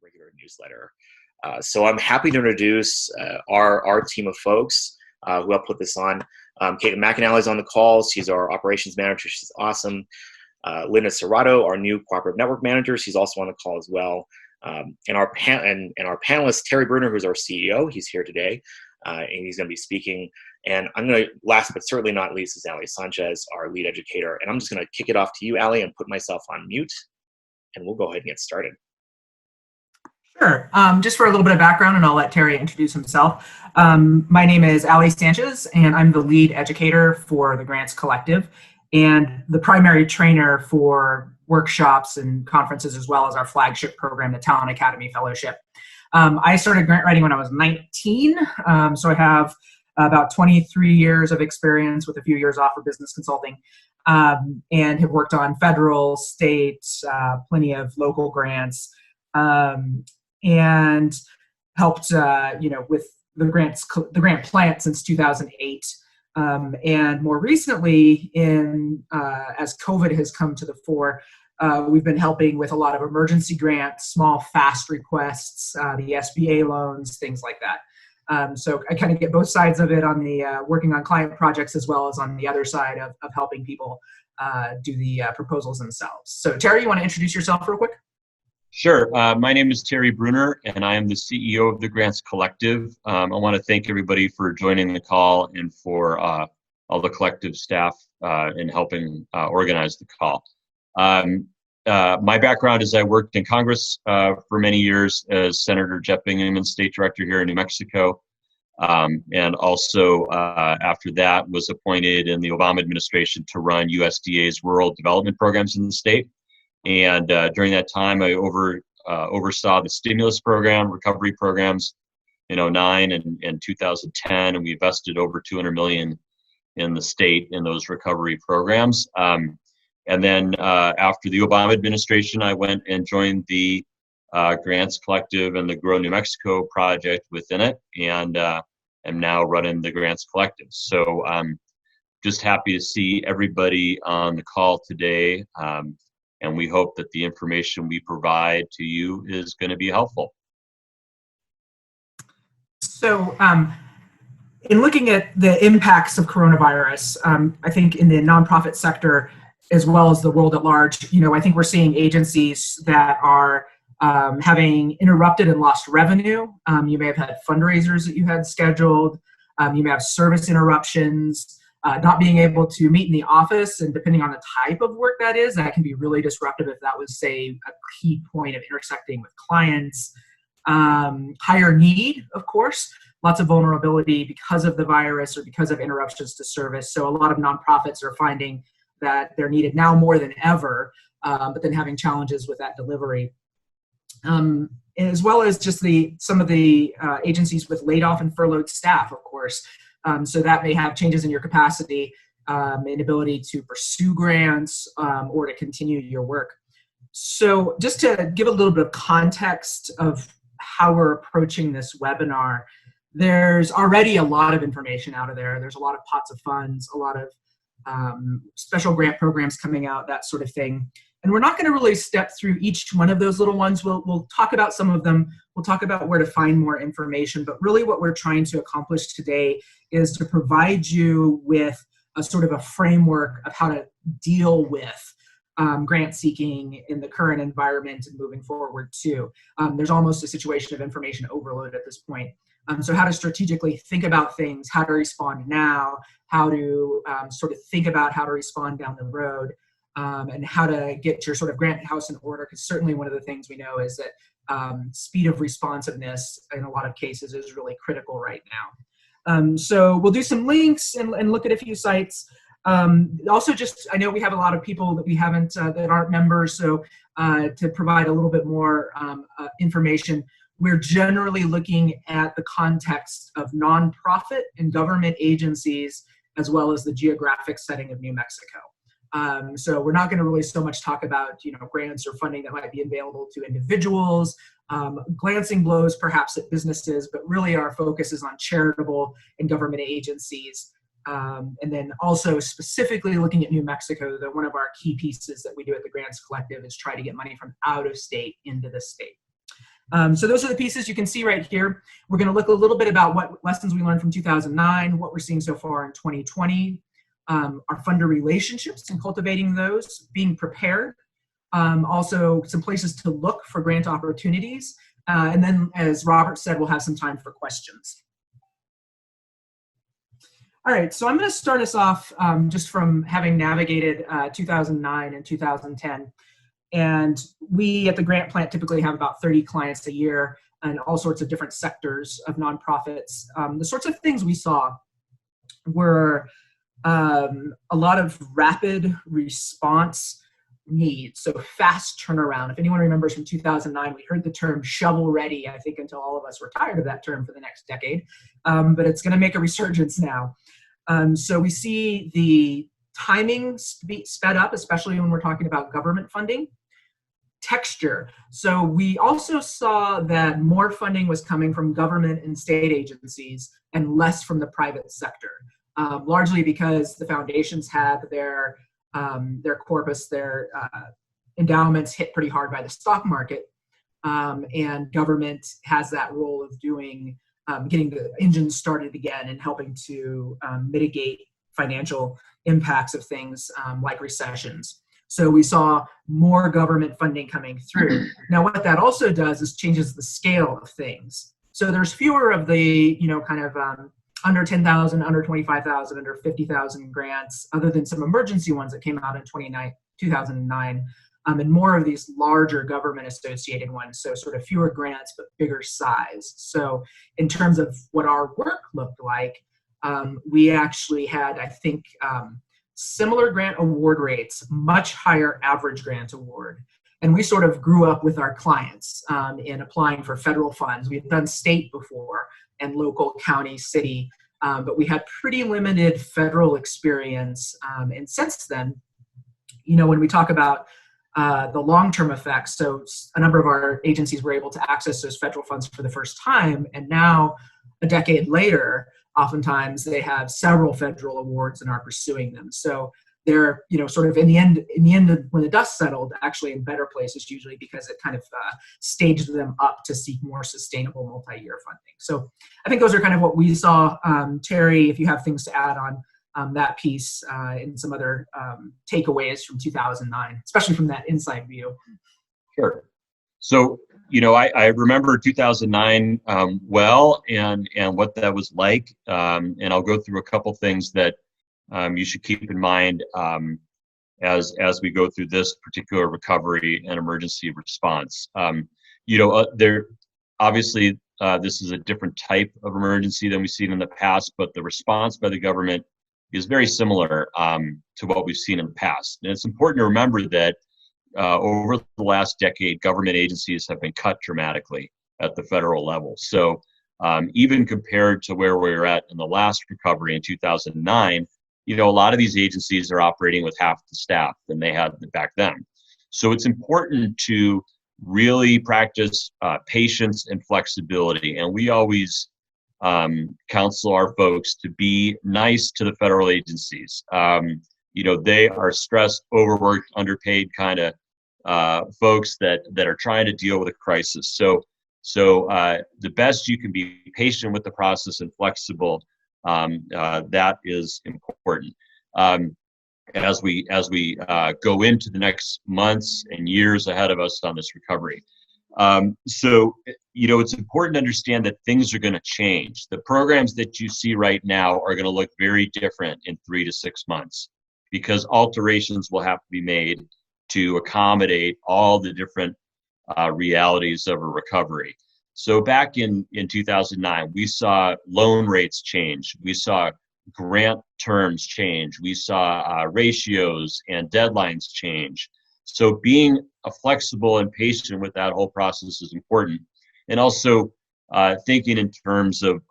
regular newsletter. So I'm happy to introduce our team of folks who helped put this on. Caitlin McAnally is on the call. She's our operations manager. She's awesome. Linda Serrato, our new cooperative network manager. She's also on the call as well. And our panelist, Terry Bruner, who's our CEO. He's here today, and he's going to be speaking. And I'm going to, last but certainly not least, is Ali Sanchez, our lead educator. And I'm just going to kick it off to you, Ali, and put myself on mute, and we'll go ahead and get started. Sure. Just for a little bit of background, and I'll let Terry introduce himself. My name is Ali Sanchez, and I'm the lead educator for the Grants Collective and the primary trainer for workshops and conferences, as well as our flagship program, the Talent Academy Fellowship. I started grant writing when I was 19, so I have about 23 years of experience with a few years off of business consulting, and have worked on federal, state, plenty of local grants, and helped with the grant plant since 2008. And more recently, as COVID has come to the fore, we've been helping with a lot of emergency grants, small, fast requests, the SBA loans, things like that. So I kind of get both sides of it on the working on client projects, as well as on the other side of helping people do the proposals themselves. So Terry, you want to introduce yourself real quick? Sure. My name is Terry Bruner, and I am the CEO of the Grants Collective. I want to thank everybody for joining the call and for all the collective staff in helping organize the call. My background is I worked in Congress for many years as Senator Jeff Bingaman, State Director here in New Mexico, and also after that was appointed in the Obama administration to run USDA's rural development programs in the state. And during that time, I oversaw the stimulus program, recovery programs in 2009 and 2010, and we invested over $200 million in the state in those recovery programs. And then after the Obama administration, I went and joined the Grants Collective and the Grow New Mexico project within it, and am now running the Grants Collective. So I'm just happy to see everybody on the call today. And we hope that the information we provide to you is going to be helpful. So in looking at the impacts of coronavirus, I think in the nonprofit sector, as well as the world at large, I think we're seeing agencies that are having interrupted and lost revenue. You may have had fundraisers that you had scheduled. You may have service interruptions. Not being able to meet in the office, and depending on the type of work that is, that can be really disruptive if that was, say, a key point of intersecting with clients. Higher need, of course, lots of vulnerability because of the virus or because of interruptions to service. So a lot of nonprofits are finding that they're needed now more than ever, but then having challenges with that delivery. As well as just some of the agencies with laid off and furloughed staff, of course. So that may have changes in your capacity, inability to pursue grants, or to continue your work. So just to give a little bit of context of how we're approaching this webinar, there's already a lot of information out of there. There's a lot of pots of funds, a lot of special grant programs coming out, that sort of thing. And we're not going to really step through each one of those little ones. We'll talk about some of them. We'll talk about where to find more information. But really what we're trying to accomplish today is to provide you with a sort of a framework of how to deal with grant seeking in the current environment and moving forward too. There's almost a situation of information overload at this point. So how to strategically think about things, how to respond now, how to sort of think about how to respond down the road. And how to get your sort of grant house in order, because certainly one of the things we know is that speed of responsiveness in a lot of cases is really critical right now. So we'll do some links and look at a few sites. Also, I know we have a lot of people that we haven't, that aren't members, so to provide a little bit more information, we're generally looking at the context of nonprofit and government agencies, as well as the geographic setting of New Mexico. So we're not going to really so much talk about, grants or funding that might be available to individuals, glancing blows perhaps at businesses, but really our focus is on charitable and government agencies. And then also specifically looking at New Mexico, that one of our key pieces that we do at the Grants Collective is try to get money from out of state into the state. So those are the pieces you can see right here. We're going to look a little bit about what lessons we learned from 2009, what we're seeing so far in 2020, our funder relationships and cultivating those, being prepared, also some places to look for grant opportunities, and then, as Robert said, we'll have some time for questions. All right, so I'm going to start us off just from having navigated 2009 and 2010. And we at the Grant Plant typically have about 30 clients a year and all sorts of different sectors of nonprofits. The sorts of things we saw were a lot of rapid response needs, so fast turnaround. If anyone remembers from 2009, we heard the term shovel ready, I think, until all of us were tired of that term for the next decade, but it's going to make a resurgence now. So we see the timing sped up, especially when we're talking about government funding. Texture. So we also saw that more funding was coming from government and state agencies and less from the private sector, largely because the foundations had their corpus, their endowments hit pretty hard by the stock market, and government has that role of doing getting the engine started again and helping to mitigate financial impacts of things like recessions. So we saw more government funding coming through. Now, what that also does is changes the scale of things. So there's fewer of the, kind of under 10,000, under 25,000, under 50,000 grants, other than some emergency ones that came out in 2009, and more of these larger government associated ones. So sort of fewer grants, but bigger size. So in terms of what our work looked like, we actually had, I think, similar grant award rates, much higher average grant award. And we sort of grew up with our clients in applying for federal funds. We had done state before and local, county, city, but we had pretty limited federal experience. And since then, when we talk about the long-term effects, so a number of our agencies were able to access those federal funds for the first time. And now, a decade later, oftentimes they have several federal awards and are pursuing them. So they're, sort of in the end, when the dust settled, actually in better places usually, because it kind of staged them up to seek more sustainable multi-year funding. So I think those are kind of what we saw. Terry, if you have things to add on that piece and some other takeaways from 2009, especially from that inside view. Sure. So, I remember 2009 well, and what that was like, and I'll go through a couple things that you should keep in mind as we go through this particular recovery and emergency response. There obviously this is a different type of emergency than we've seen in the past, but the response by the government is very similar to what we've seen in the past. And it's important to remember that over the last decade, government agencies have been cut dramatically at the federal level. So even compared to where we were at in the last recovery in 2009, a lot of these agencies are operating with half the staff than they had back then. So it's important to really practice patience and flexibility. And we always counsel our folks to be nice to the federal agencies. They are stressed, overworked, underpaid kind of folks that are trying to deal with a crisis. So the best you can be patient with the process and flexible. That is important as we go into the next months and years ahead of us on this recovery. It's important to understand that things are going to change. The programs that you see right now are going to look very different in 3 to 6 months, because alterations will have to be made to accommodate all the different realities of a recovery. So back in 2009, we saw loan rates change. We saw grant terms change. We saw ratios and deadlines change. So being flexible and patient with that whole process is important. And also thinking in terms of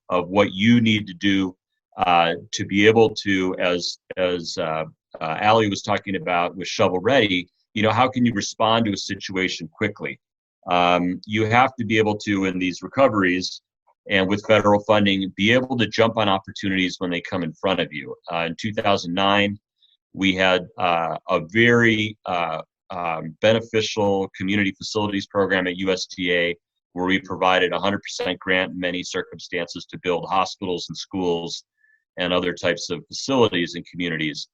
what you need to do to be able to, as Ali was talking about with Shovel Ready, how can you respond to a situation quickly? You have to be able to, in these recoveries and with federal funding, be able to jump on opportunities when they come in front of you. In 2009, we had a very beneficial community facilities program at USDA where we provided 100% grant in many circumstances to build hospitals and schools and other types of facilities in communities.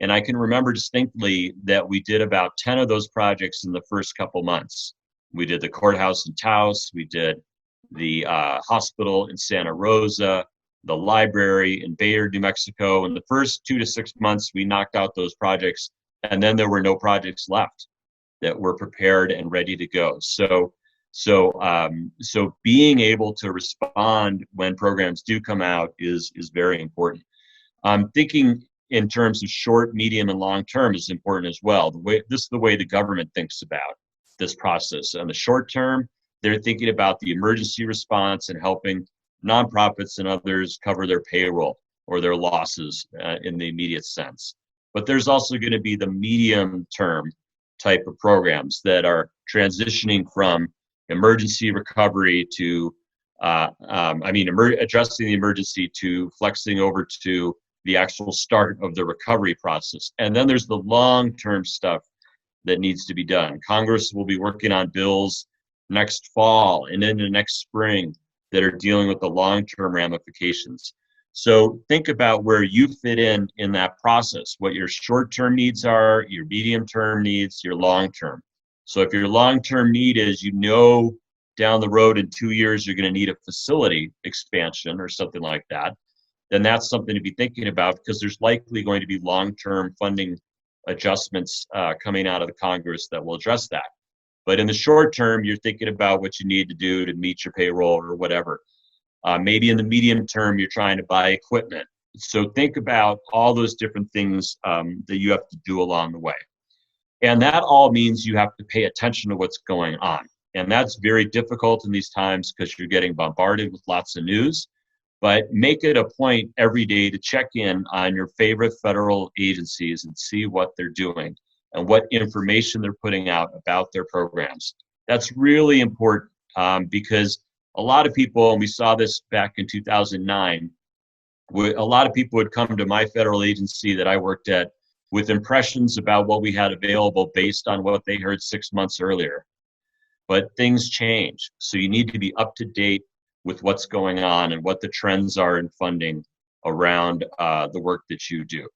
And I can remember distinctly that we did about 10 of those projects in the first couple months. We did the courthouse in Taos, we did the hospital in Santa Rosa, the library in Bayard, New Mexico. In the first 2 to 6 months, we knocked out those projects, and then there were no projects left that were prepared and ready to go. So being able to respond when programs do come out is very important. Thinking in terms of short, medium, and long term is important as well. This is the way the government thinks about this process. On the short term, they're thinking about the emergency response and helping nonprofits and others cover their payroll or their losses in the immediate sense. But there's also going to be the medium term type of programs that are transitioning from emergency recovery to, addressing the emergency to flexing over to the actual start of the recovery process. And then there's the long-term stuff that needs to be done. Congress will be working on bills next fall and into next spring that are dealing with the long-term ramifications. So think about where you fit in that process, what your short-term needs are, your medium-term needs, your long-term. So if your long-term need is, down the road in 2 years, you're going to need a facility expansion or something like that, then that's something to be thinking about, because there's likely going to be long-term funding adjustments coming out of the Congress that will address that. But in the short term, you're thinking about what you need to do to meet your payroll or whatever. Maybe in the medium term, you're trying to buy equipment. So think about all those different things that you have to do along the way. And that all means you have to pay attention to what's going on. And that's very difficult in these times because you're getting bombarded with lots of news. But make it a point every day to check in on your favorite federal agencies and see what they're doing and what information they're putting out about their programs. That's really important because a lot of people, and we saw this back in 2009, a lot of people would come to my federal agency that I worked at with impressions about what we had available based on what they heard 6 months earlier. But things change, so you need to be up to date with what's going on and what the trends are in funding around the work that you do.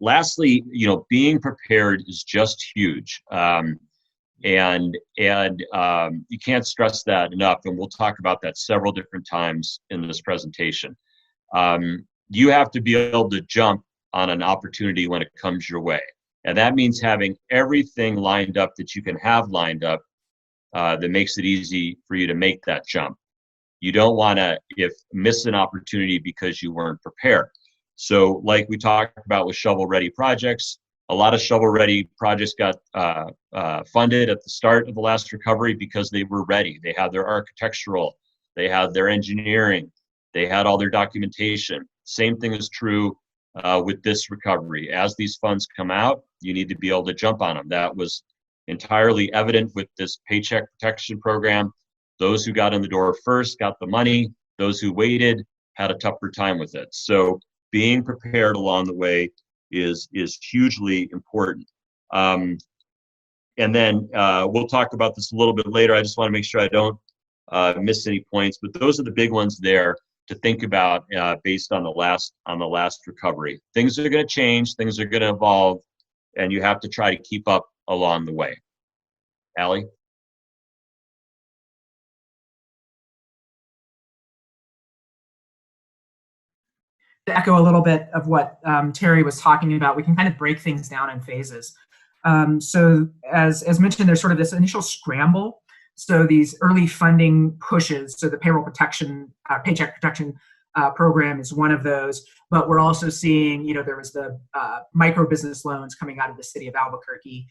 Lastly, being prepared is just huge. And you can't stress that enough, and we'll talk about that several different times in this presentation. You have to be able to jump on an opportunity when it comes your way. And that means having everything lined up that you can have lined up that makes it easy for you to make that jump. You don't want to miss an opportunity because you weren't prepared. So like we talked about with shovel-ready projects, a lot of shovel-ready projects got funded at the start of the last recovery because they were ready. They had their architectural, they had their engineering, they had all their documentation. Same thing is true with this recovery. As these funds come out, you need to be able to jump on them. That was entirely evident with this Paycheck Protection Program. Those who got in the door first got the money. Those who waited had a tougher time with it. So being prepared along the way is hugely important. And then we'll talk about this a little bit later. I just want to make sure I don't miss any points, but those are the big ones there to think about based on the last recovery. Things are going to change, things are going to evolve, and you have to try to keep up along the way. Allie? To echo a little bit of what Terry was talking about, we can kind of break things down in phases. So as mentioned, there's sort of this initial scramble. So these early funding pushes, so the payroll protection, paycheck protection program is one of those, but we're also seeing, there was the micro business loans coming out of the city of Albuquerque.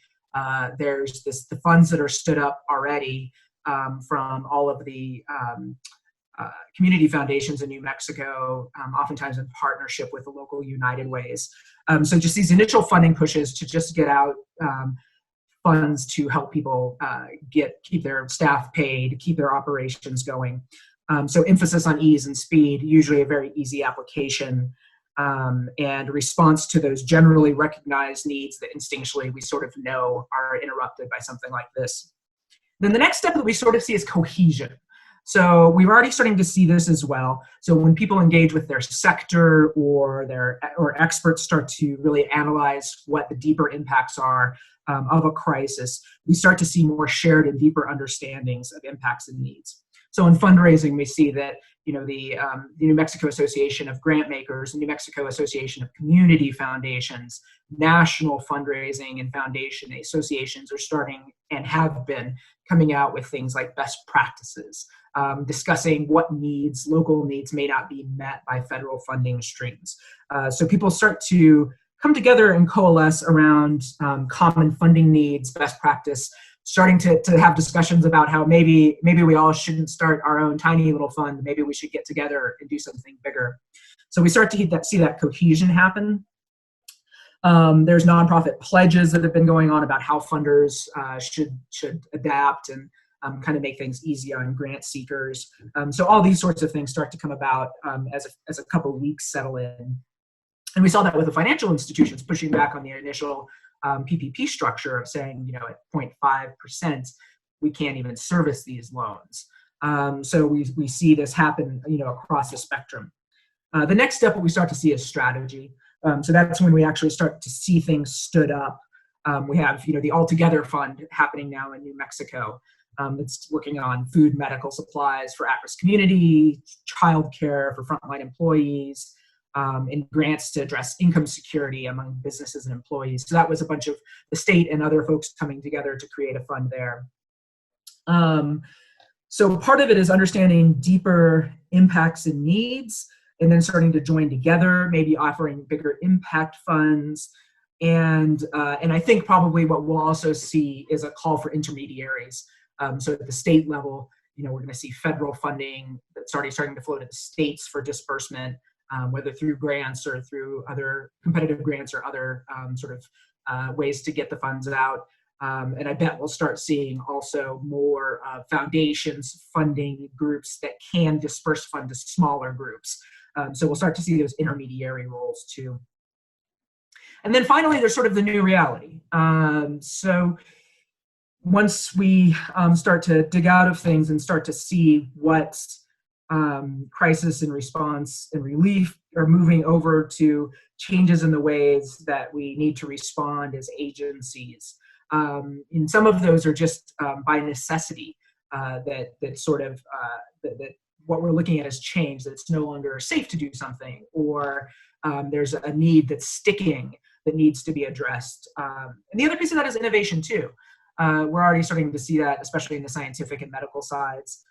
There's the funds that are stood up already from all of the community foundations in New Mexico, oftentimes in partnership with the local United Ways. So just these initial funding pushes to just get out funds to help people keep their staff paid, keep their operations going. So emphasis on ease and speed, usually a very easy application, and response to those generally recognized needs that instinctually we sort of know are interrupted by something like this. Then the next step that we sort of see is cohesion. So we're already starting to see this as well. So when people engage with their sector or experts start to really analyze what the deeper impacts are of a crisis, we start to see more shared and deeper understandings of impacts and needs. So in fundraising, we see that the New Mexico Association of Grant Makers, the New Mexico Association of Community Foundations, national fundraising and foundation associations are starting and have been coming out with things like best practices, discussing what local needs may not be met by federal funding streams. So people start to come together and coalesce around common funding needs, best practice, starting to have discussions about how maybe we all shouldn't start our own tiny little fund. Maybe we should get together and do something bigger. So we start to see that cohesion happen. There's nonprofit pledges that have been going on about how funders should adapt and kind of make things easy on grant seekers. So all these sorts of things start to come about as a couple of weeks settle in. And we saw that with the financial institutions pushing back on the initial PPP structure of saying, at 0.5%, we can't even service these loans. So we see this happen, across the spectrum. The next step, what we start to see is strategy. So that's when we actually start to see things stood up. We have, the Altogether Fund happening now in New Mexico. It's working on food, medical supplies for at-risk community, childcare for frontline employees, and grants to address income security among businesses and employees. So that was a bunch of the state and other folks coming together to create a fund there. So part of it is understanding deeper impacts and needs, and then starting to join together, maybe offering bigger impact funds. And I think probably what we'll also see is a call for intermediaries. So at the state level, we're going to see federal funding that's already starting to flow to the states for disbursement, whether through grants or through other competitive grants or other ways to get the funds out. And I bet we'll start seeing also more foundations funding groups that can disperse fund to smaller groups. So we'll start to see those intermediary roles too. And then finally, there's sort of the new reality. So once we start to dig out of things and start to see what crisis and response and relief are moving over to changes in the ways that we need to respond as agencies. And some of those are just by necessity, that what we're looking at has changed, that it's no longer safe to do something, or there's a need that's sticking that needs to be addressed. And the other piece of that is innovation too. We're already starting to see that, especially in the scientific and medical sides.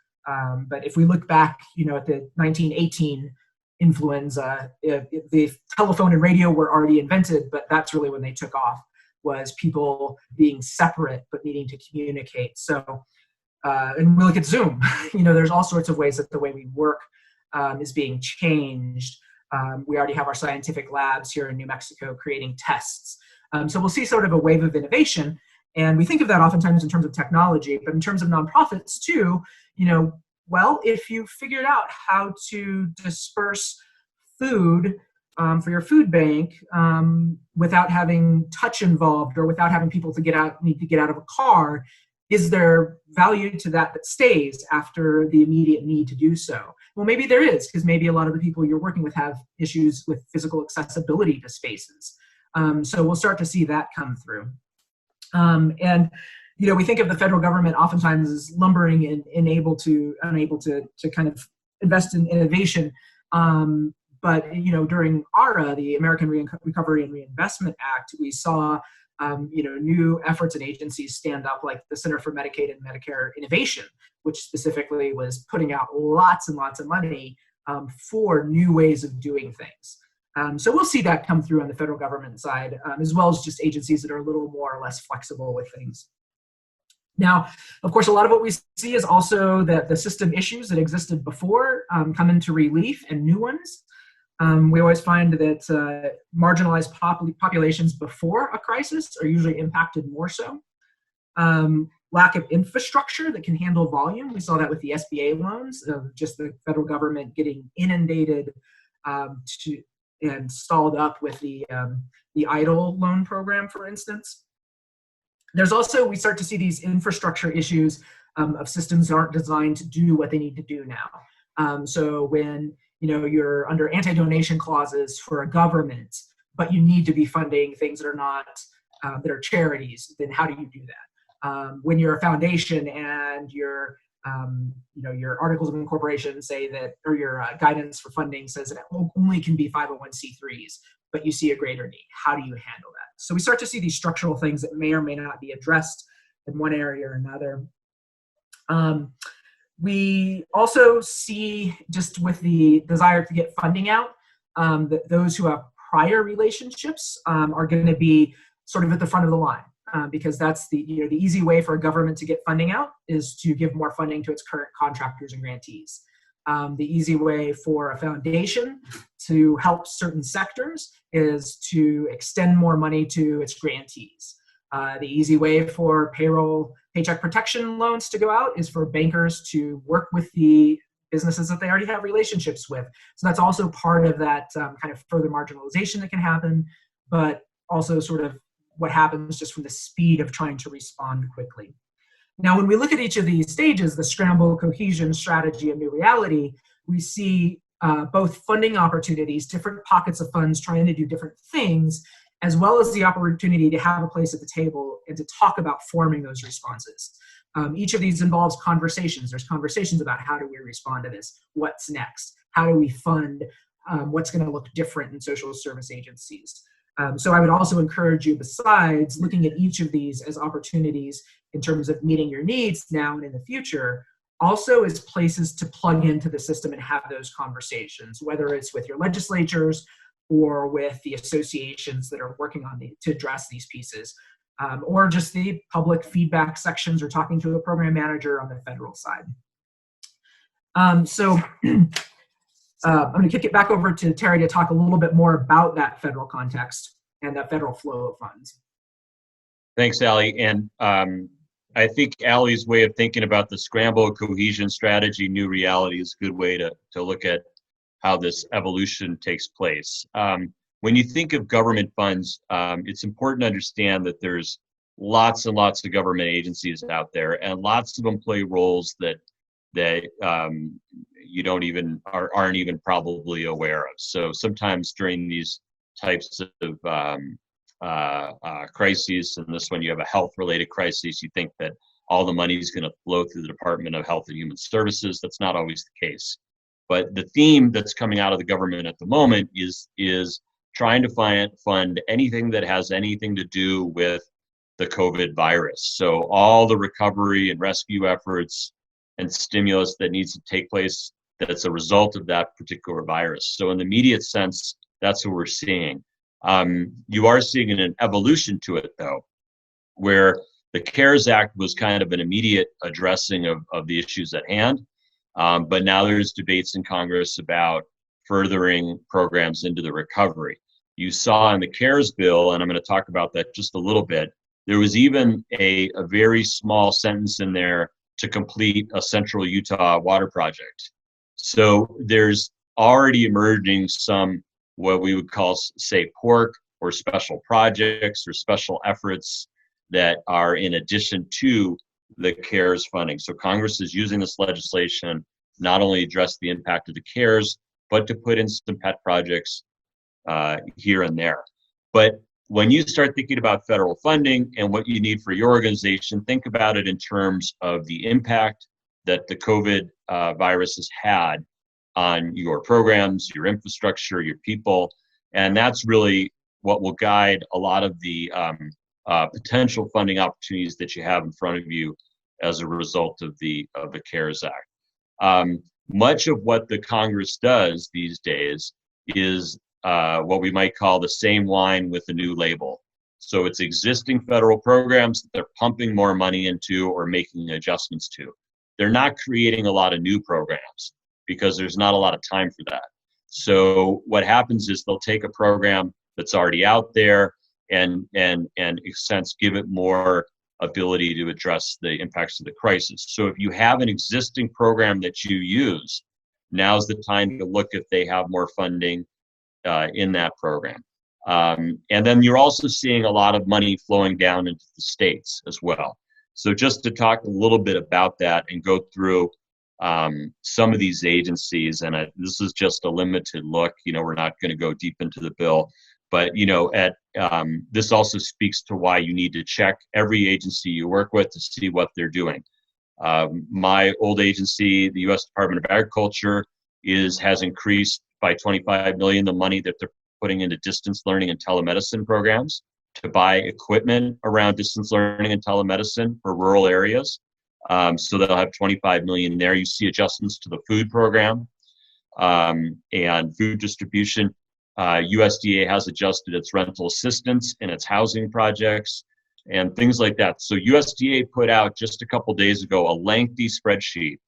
But if we look back, at the 1918 influenza, the telephone and radio were already invented, but that's really when they took off, was people being separate but needing to communicate. So, and we look at Zoom, there's all sorts of ways that the way we work is being changed. We already have our scientific labs here in New Mexico creating tests. So we'll see sort of a wave of innovation. And we think of that oftentimes in terms of technology, but in terms of nonprofits too, well, if you figured out how to disperse food for your food bank without having touch involved or without having people need to get out of a car, is there value to that stays after the immediate need to do so? Well, maybe there is, because maybe a lot of the people you're working with have issues with physical accessibility to spaces. So we'll start to see that come through. And we think of the federal government oftentimes as lumbering and unable to kind of invest in innovation. But during ARRA, the American Recovery and Reinvestment Act, we saw new efforts and agencies stand up, like the Center for Medicaid and Medicare Innovation, which specifically was putting out lots and lots of money for new ways of doing things. So we'll see that come through on the federal government side, as well as just agencies that are a little more or less flexible with things. Now, of course, a lot of what we see is also that the system issues that existed before come into relief, and new ones. We always find that marginalized populations before a crisis are usually impacted more so. Lack of infrastructure that can handle volume. We saw that with the SBA loans, just the federal government getting inundated and stalled up with the EIDL loan program, for instance. There's also, we start to see these infrastructure issues of systems that aren't designed to do what they need to do now. So when you're under anti-donation clauses for a government, but you need to be funding things that are not that are charities, then how do you do that? When you're a foundation and your articles of incorporation say that, or your guidance for funding says that it only can be 501c3s, but you see a greater need. How do you handle that? So we start to see these structural things that may or may not be addressed in one area or another. We also see, just with the desire to get funding out, that those who have prior relationships are going to be sort of at the front of the line, because that's the easy way for a government to get funding out is to give more funding to its current contractors and grantees. The easy way for a foundation to help certain sectors is to extend more money to its grantees. The easy way for paycheck protection loans to go out is for bankers to work with the businesses that they already have relationships with. So that's also part of that kind of further marginalization that can happen, but also sort of what happens just from the speed of trying to respond quickly. Now, when we look at each of these stages, the scramble, cohesion, strategy, and new reality, we see both funding opportunities, different pockets of funds trying to do different things, as well as the opportunity to have a place at the table and to talk about forming those responses. Each of these involves conversations. There's conversations about how do we respond to this? What's next? How do we fund what's going to look different in social service agencies? So I would also encourage you, besides looking at each of these as opportunities in terms of meeting your needs now and in the future, also as places to plug into the system and have those conversations, whether it's with your legislatures or with the associations that are working on to address these pieces, or just the public feedback sections or talking to a program manager on the federal side. So I'm going to kick it back over to Terry to talk a little bit more about that federal context and that federal flow of funds. Thanks, Allie. And I think Allie's way of thinking about the scramble, cohesion, strategy, new reality is a good way to look at how this evolution takes place. When you think of government funds, it's important to understand that there's lots and lots of government agencies out there, and lots of them play roles that you aren't even probably aware of. So sometimes during these types of crises, and this one you have a health-related crisis, you think that all the money is going to flow through the Department of Health and Human Services. That's not always the case. But the theme that's coming out of the government at the moment is trying to fund anything that has anything to do with the COVID virus. So all the recovery and rescue efforts and stimulus that needs to take place that's a result of that particular virus. So in the immediate sense, that's what we're seeing. You are seeing an evolution to it, though, where the CARES Act was kind of an immediate addressing of the issues at hand. But now there's debates in Congress about furthering programs into the recovery. You saw in the CARES bill, and I'm going to talk about that just a little bit, there was even a very small sentence in there to complete a central Utah water project. So there's already emerging some, what we would call, say, pork or special projects or special efforts that are in addition to the CARES funding. So Congress is using this legislation not only to address the impact of the CARES, but to put in some pet projects here and there. But when you start thinking about federal funding and what you need for your organization, think about it in terms of the impact that the COVID virus has had on your programs, your infrastructure, your people. And that's really what will guide a lot of the potential funding opportunities that you have in front of you as a result of the CARES Act. Much of what the Congress does these days is what we might call the same line with a new label. So it's existing federal programs that they're pumping more money into or making adjustments to. They're not creating a lot of new programs because there's not a lot of time for that. So what happens is they'll take a program that's already out there and in a sense give it more ability to address the impacts of the crisis. So if you have an existing program that you use, now's the time to look if they have more funding in that program. And then you're also seeing a lot of money flowing down into the states as well. So just to talk a little bit about that and go through some of these agencies, and this is just a limited look. We're not going to go deep into the bill, but this also speaks to why you need to check every agency you work with to see what they're doing. My old agency, the U.S. Department of Agriculture, has increased by $25 million the money that they're putting into distance learning and telemedicine programs to buy equipment around distance learning and telemedicine for rural areas. So they'll have $25 million there. You see adjustments to the food program and food distribution. USDA has adjusted its rental assistance and its housing projects and things like that. So USDA put out just a couple days ago a lengthy spreadsheet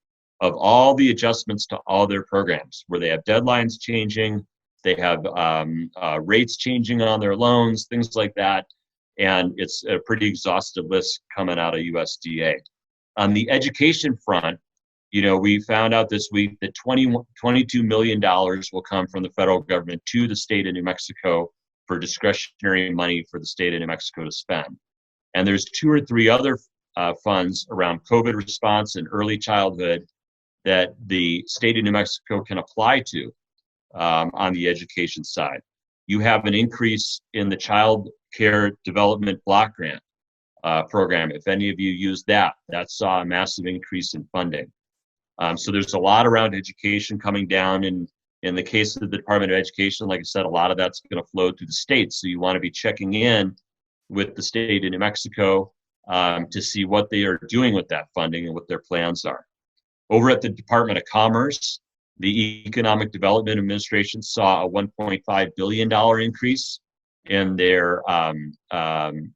of all the adjustments to all their programs, where they have deadlines changing, they have rates changing on their loans, things like that. And it's a pretty exhaustive list coming out of USDA. On the education front, we found out this week that $22 million will come from the federal government to the state of New Mexico for discretionary money for the state of New Mexico to spend. And there's 2 or 3 other funds around COVID response and early childhood that the state of New Mexico can apply to on the education side. You have an increase in the Child Care Development Block Grant program. If any of you used that saw a massive increase in funding. So there's a lot around education coming down. And in the case of the Department of Education, like I said, a lot of that's going to flow through the states. So you want to be checking in with the state of New Mexico to see what they are doing with that funding and what their plans are. Over at the Department of Commerce, the Economic Development Administration saw a $1.5 billion increase in their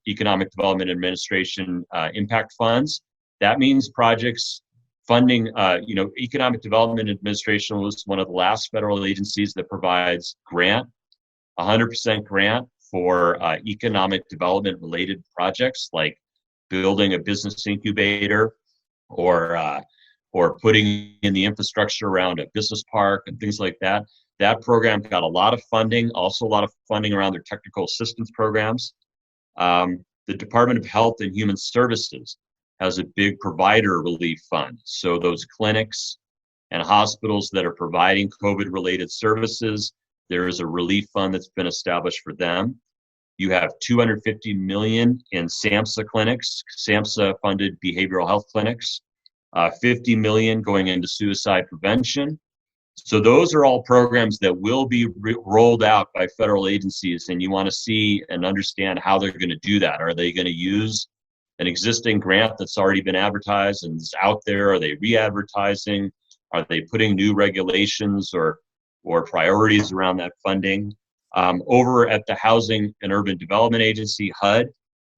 Economic Development Administration impact funds. That means projects funding, Economic Development Administration was one of the last federal agencies that provides 100% grant for economic development related projects like building a business incubator or putting in the infrastructure around a business park and things like that. That program got a lot of funding, also a lot of funding around their technical assistance programs. The Department of Health and Human Services has a big provider relief fund. So those clinics and hospitals that are providing COVID-related services, there is a relief fund that's been established for them. You have $250 million in SAMHSA clinics, SAMHSA-funded behavioral health clinics, $50 million going into suicide prevention. So those are all programs that will be rolled out by federal agencies, and you want to see and understand how they're going to do that. Are they going to use an existing grant that's already been advertised and is out there? Are they re-advertising? Are they putting new regulations or priorities around that funding? Over at the Housing and Urban Development Agency, HUD,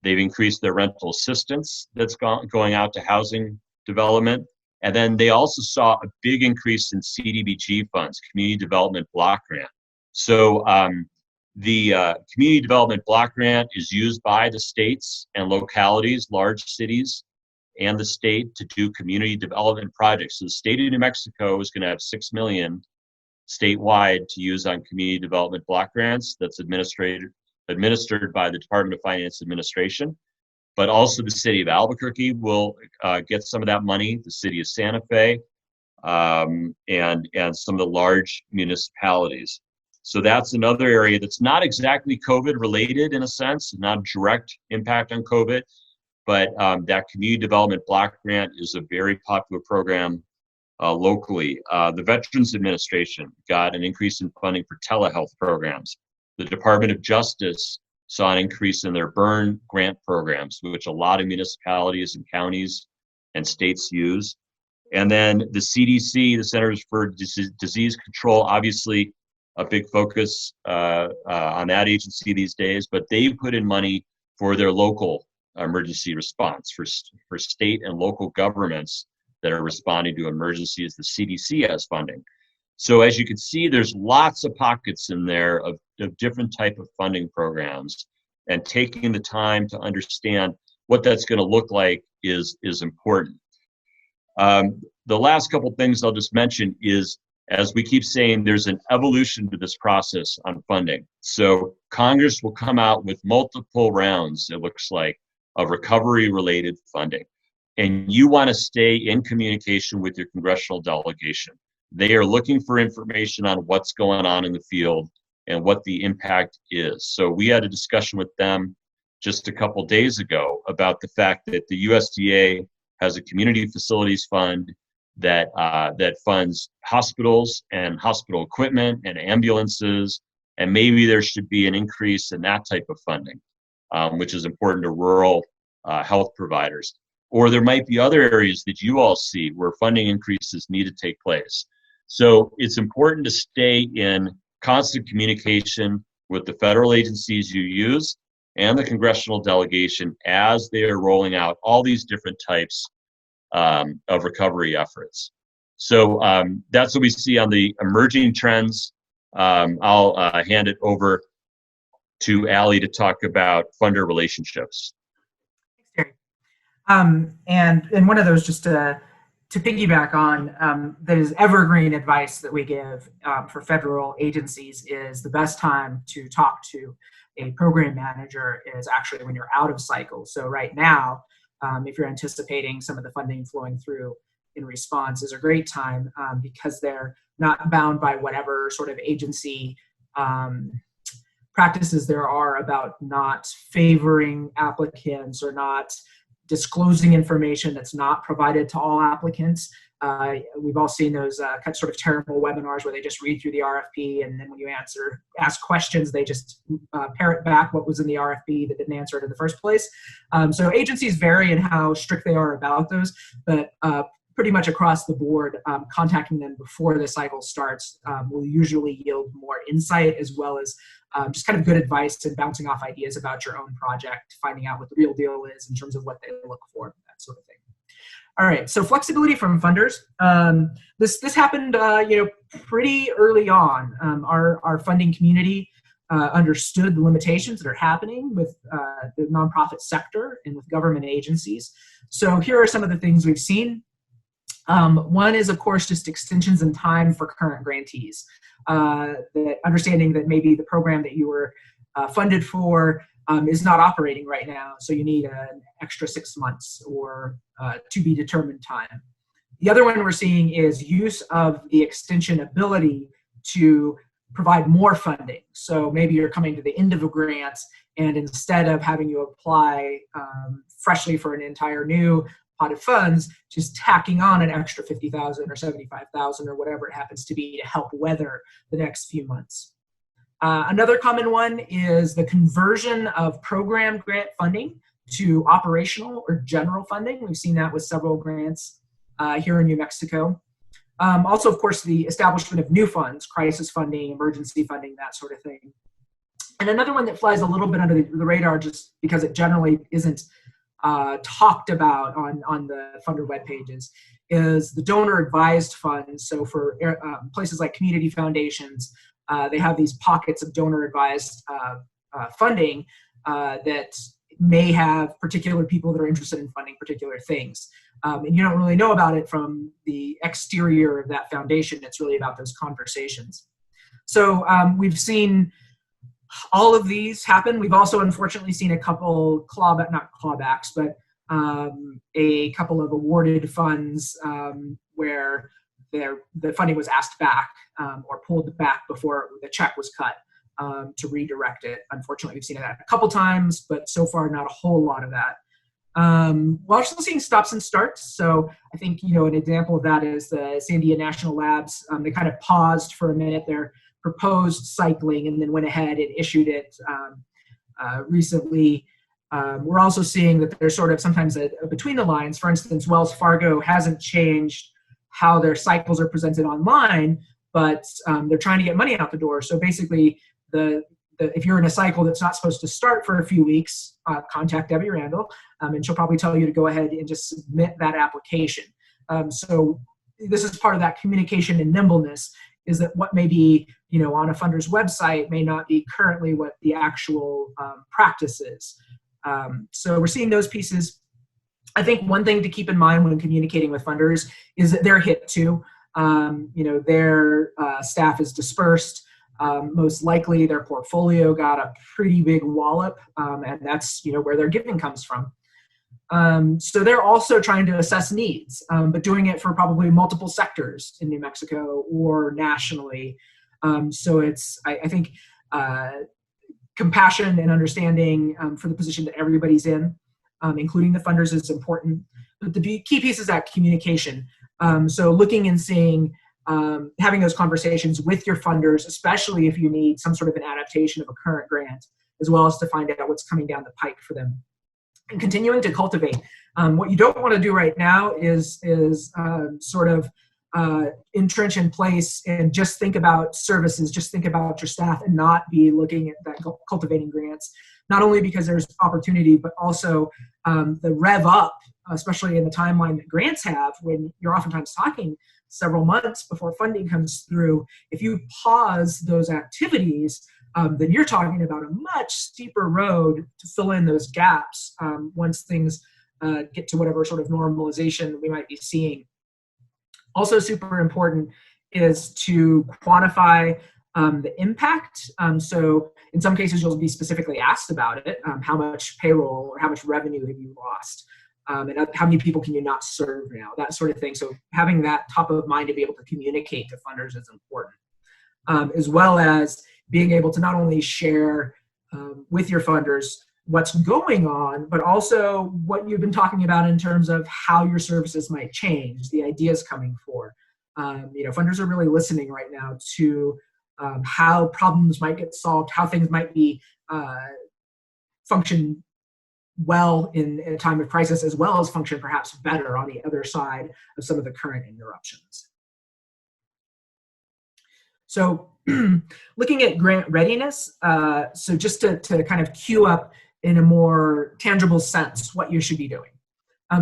they've increased their rental assistance that's going out to housing development. And then they also saw a big increase in CDBG funds, Community Development Block Grant. So the Community Development Block Grant is used by the states and localities, large cities, and the state to do community development projects. So the state of New Mexico is going to have $6 million statewide to use on community development block grants that's administered by the Department of Finance Administration. But also the city of Albuquerque will get some of that money, the city of Santa Fe, and some of the large municipalities. So that's another area that's not exactly COVID related in a sense, not a direct impact on COVID, but that community development block grant is a very popular program locally. The Veterans Administration got an increase in funding for telehealth programs. The Department of Justice saw an increase in their burn grant programs, which a lot of municipalities and counties and states use. And then the CDC, the Centers for Disease Control, obviously a big focus on that agency these days, but they put in money for their local emergency response, for state and local governments that are responding to emergencies. The CDC has funding. So as you can see, there's lots of pockets in there of different type of funding programs, and taking the time to understand what that's going to look like is important. The last couple things I'll just mention is, as we keep saying, there's an evolution to this process on funding. So Congress will come out with multiple rounds, it looks like, of recovery-related funding. and you want to stay in communication with your congressional delegation. They are looking for information on what's going on in the field and what the impact is. So we had a discussion with them just a couple days ago about the fact that the USDA has a community facilities fund that funds hospitals and hospital equipment and ambulances, and maybe there should be an increase in that type of funding, which is important to rural health providers. Or there might be other areas that you all see where funding increases need to take place. So it's important to stay in constant communication with the federal agencies you use and the congressional delegation as they are rolling out all these different types of recovery efforts. So that's what we see on the emerging trends. I'll hand it over to Allie to talk about funder relationships. Thanks, Terry. And one of those, just to piggyback on, that is evergreen advice that we give for federal agencies, is the best time to talk to a program manager is actually when you're out of cycle. So right now, if you're anticipating some of the funding flowing through in response, is a great time because they're not bound by whatever sort of agency practices there are about not favoring applicants or not disclosing information that's not provided to all applicants. We've all seen those sort of terrible webinars where they just read through the RFP, and then when you ask questions, they just parrot back what was in the RFP that didn't answer it in the first place. So agencies vary in how strict they are about those, but pretty much across the board, contacting them before the cycle starts will usually yield more insight, as well as just kind of good advice and bouncing off ideas about your own project, finding out what the real deal is in terms of what they look for, that sort of thing. All right, so flexibility from funders. This happened, pretty early on. Our funding community understood the limitations that are happening with the nonprofit sector and with government agencies. So here are some of the things we've seen. One is, of course, just extensions in time for current grantees. The understanding that maybe the program that you were funded for is not operating right now, so you need an extra 6 months or to be determined time. The other one we're seeing is use of the extension ability to provide more funding. So maybe you're coming to the end of a grant, and instead of having you apply freshly for an entire new pot of funds, just tacking on an extra 50,000 or 75,000 or whatever it happens to be to help weather the next few months. Another common one is the conversion of program grant funding to operational or general funding. We've seen that with several grants here in New Mexico. Also, of course, the establishment of new funds, crisis funding, emergency funding, that sort of thing. And another one that flies a little bit under the radar just because it generally isn't talked about on the funder web pages is the donor advised funds. So for places like community foundations, they have these pockets of donor advised funding that may have particular people that are interested in funding particular things. And you don't really know about it from the exterior of that foundation. It's really about those conversations. So we've seen all of these happen. We've also unfortunately seen a couple not clawbacks, but a couple of awarded funds where the funding was asked back or pulled back before the check was cut to redirect it. Unfortunately, we've seen that a couple times, but so far not a whole lot of that. We're also seeing stops and starts. So I think, an example of that is the Sandia National Labs. They kind of paused for a minute their proposed cycling and then went ahead and issued it recently. We're also seeing that there's sort of sometimes a between the lines. For instance, Wells Fargo hasn't changed how their cycles are presented online, but they're trying to get money out the door. So basically, if you're in a cycle that's not supposed to start for a few weeks, contact Debbie Randall, and she'll probably tell you to go ahead and just submit that application. So this is part of that communication and nimbleness, is that what may be on a funder's website may not be currently what the actual practice is. So we're seeing those pieces. I think one thing to keep in mind when communicating with funders is that they're hit too. Their staff is dispersed. Most likely their portfolio got a pretty big wallop, and that's where their giving comes from. So they're also trying to assess needs, but doing it for probably multiple sectors in New Mexico or nationally. So it's, I think, compassion and understanding for the position that everybody's in, including the funders, is important. But the key piece is that communication. So looking and seeing, having those conversations with your funders, especially if you need some sort of an adaptation of a current grant, as well as to find out what's coming down the pike for them. And continuing to cultivate. What you don't want to do right now is sort of entrench in place and just think about services, just think about your staff, and not be looking at that cultivating grants, not only because there's opportunity, but also the rev up, especially in the timeline that grants have, when you're oftentimes talking several months before funding comes through. If you pause those activities, then you're talking about a much steeper road to fill in those gaps once things get to whatever sort of normalization we might be seeing. Also super important is to quantify the impact. So in some cases, you'll be specifically asked about it. How much payroll or how much revenue have you lost? And how many people can you not serve now? That sort of thing. So having that top of mind to be able to communicate to funders is important, as well as being able to not only share with your funders what's going on, but also what you've been talking about in terms of how your services might change, the ideas coming forward. Funders are really listening right now to how problems might get solved, how things might be function well in a time of crisis, as well as function perhaps better on the other side of some of the current interruptions. So looking at grant readiness, so just to kind of queue up in a more tangible sense what you should be doing.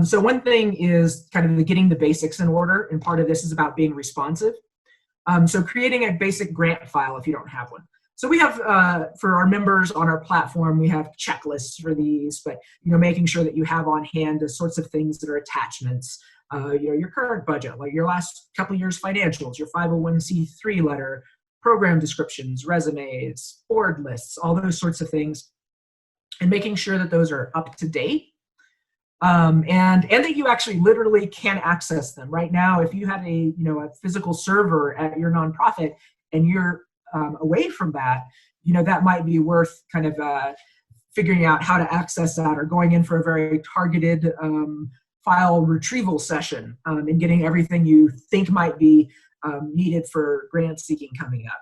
So one thing is kind of getting the basics in order, and part of this is about being responsive. So creating a basic grant file if you don't have one. So we have, for our members on our platform, we have checklists for these, but making sure that you have on hand the sorts of things that are attachments, your current budget, like your last couple of years financials, your 501c3 letter, program descriptions, resumes, board lists, all those sorts of things, and making sure that those are up to date, and that you actually literally can access them. Right now, if you have a physical server at your nonprofit and you're away from that, that might be worth kind of figuring out how to access that, or going in for a very targeted file retrieval session and getting everything you think might be needed for grant seeking coming up.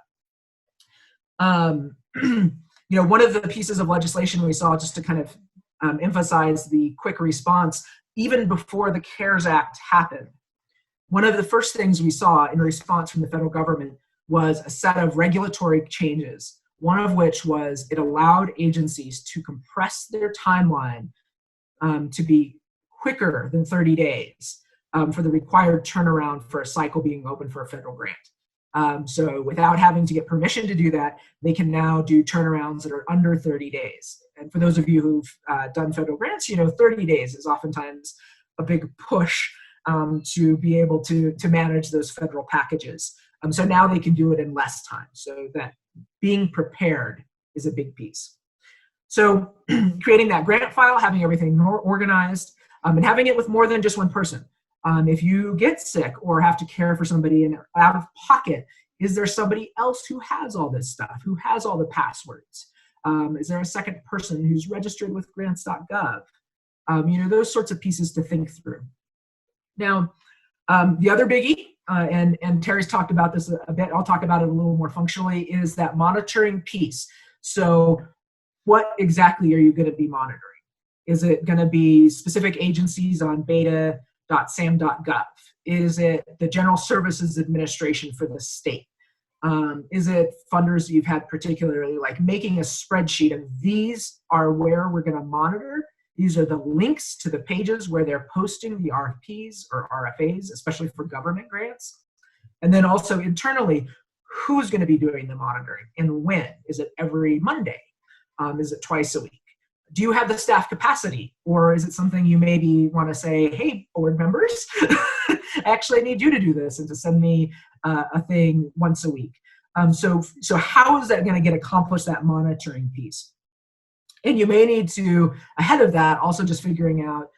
One of the pieces of legislation we saw, just to kind of emphasize the quick response, even before the CARES Act happened, one of the first things we saw in response from the federal government was a set of regulatory changes, one of which was it allowed agencies to compress their timeline to be quicker than 30 days for the required turnaround for a cycle being open for a federal grant. So without having to get permission to do that, they can now do turnarounds that are under 30 days. And for those of you who've done federal grants, 30 days is oftentimes a big push to be able to manage those federal packages. So now they can do it in less time. So that being prepared is a big piece. So creating that grant file, having everything more organized, and having it with more than just one person. If you get sick or have to care for somebody and out of pocket, is there somebody else who has all this stuff, who has all the passwords? Is there a second person who's registered with grants.gov? Those sorts of pieces to think through. Now, the other biggie, and Terry's talked about this a bit, I'll talk about it a little more functionally, is that monitoring piece. So what exactly are you going to be monitoring? Is it going to be specific agencies on beta.sam.gov? Is it the General Services Administration for the state? Is it funders you've had particularly, like making a spreadsheet of these are where we're going to monitor? These are the links to the pages where they're posting the RFPs or RFAs, especially for government grants. And then also internally, who's going to be doing the monitoring and when? Is it every Monday? Is it twice a week? Do you have the staff capacity? Or is it something you maybe want to say, hey, board members, actually I need you to do this and to send me a thing once a week. So how is that going to get accomplished, that monitoring piece? And you may need to, ahead of that, also just figuring out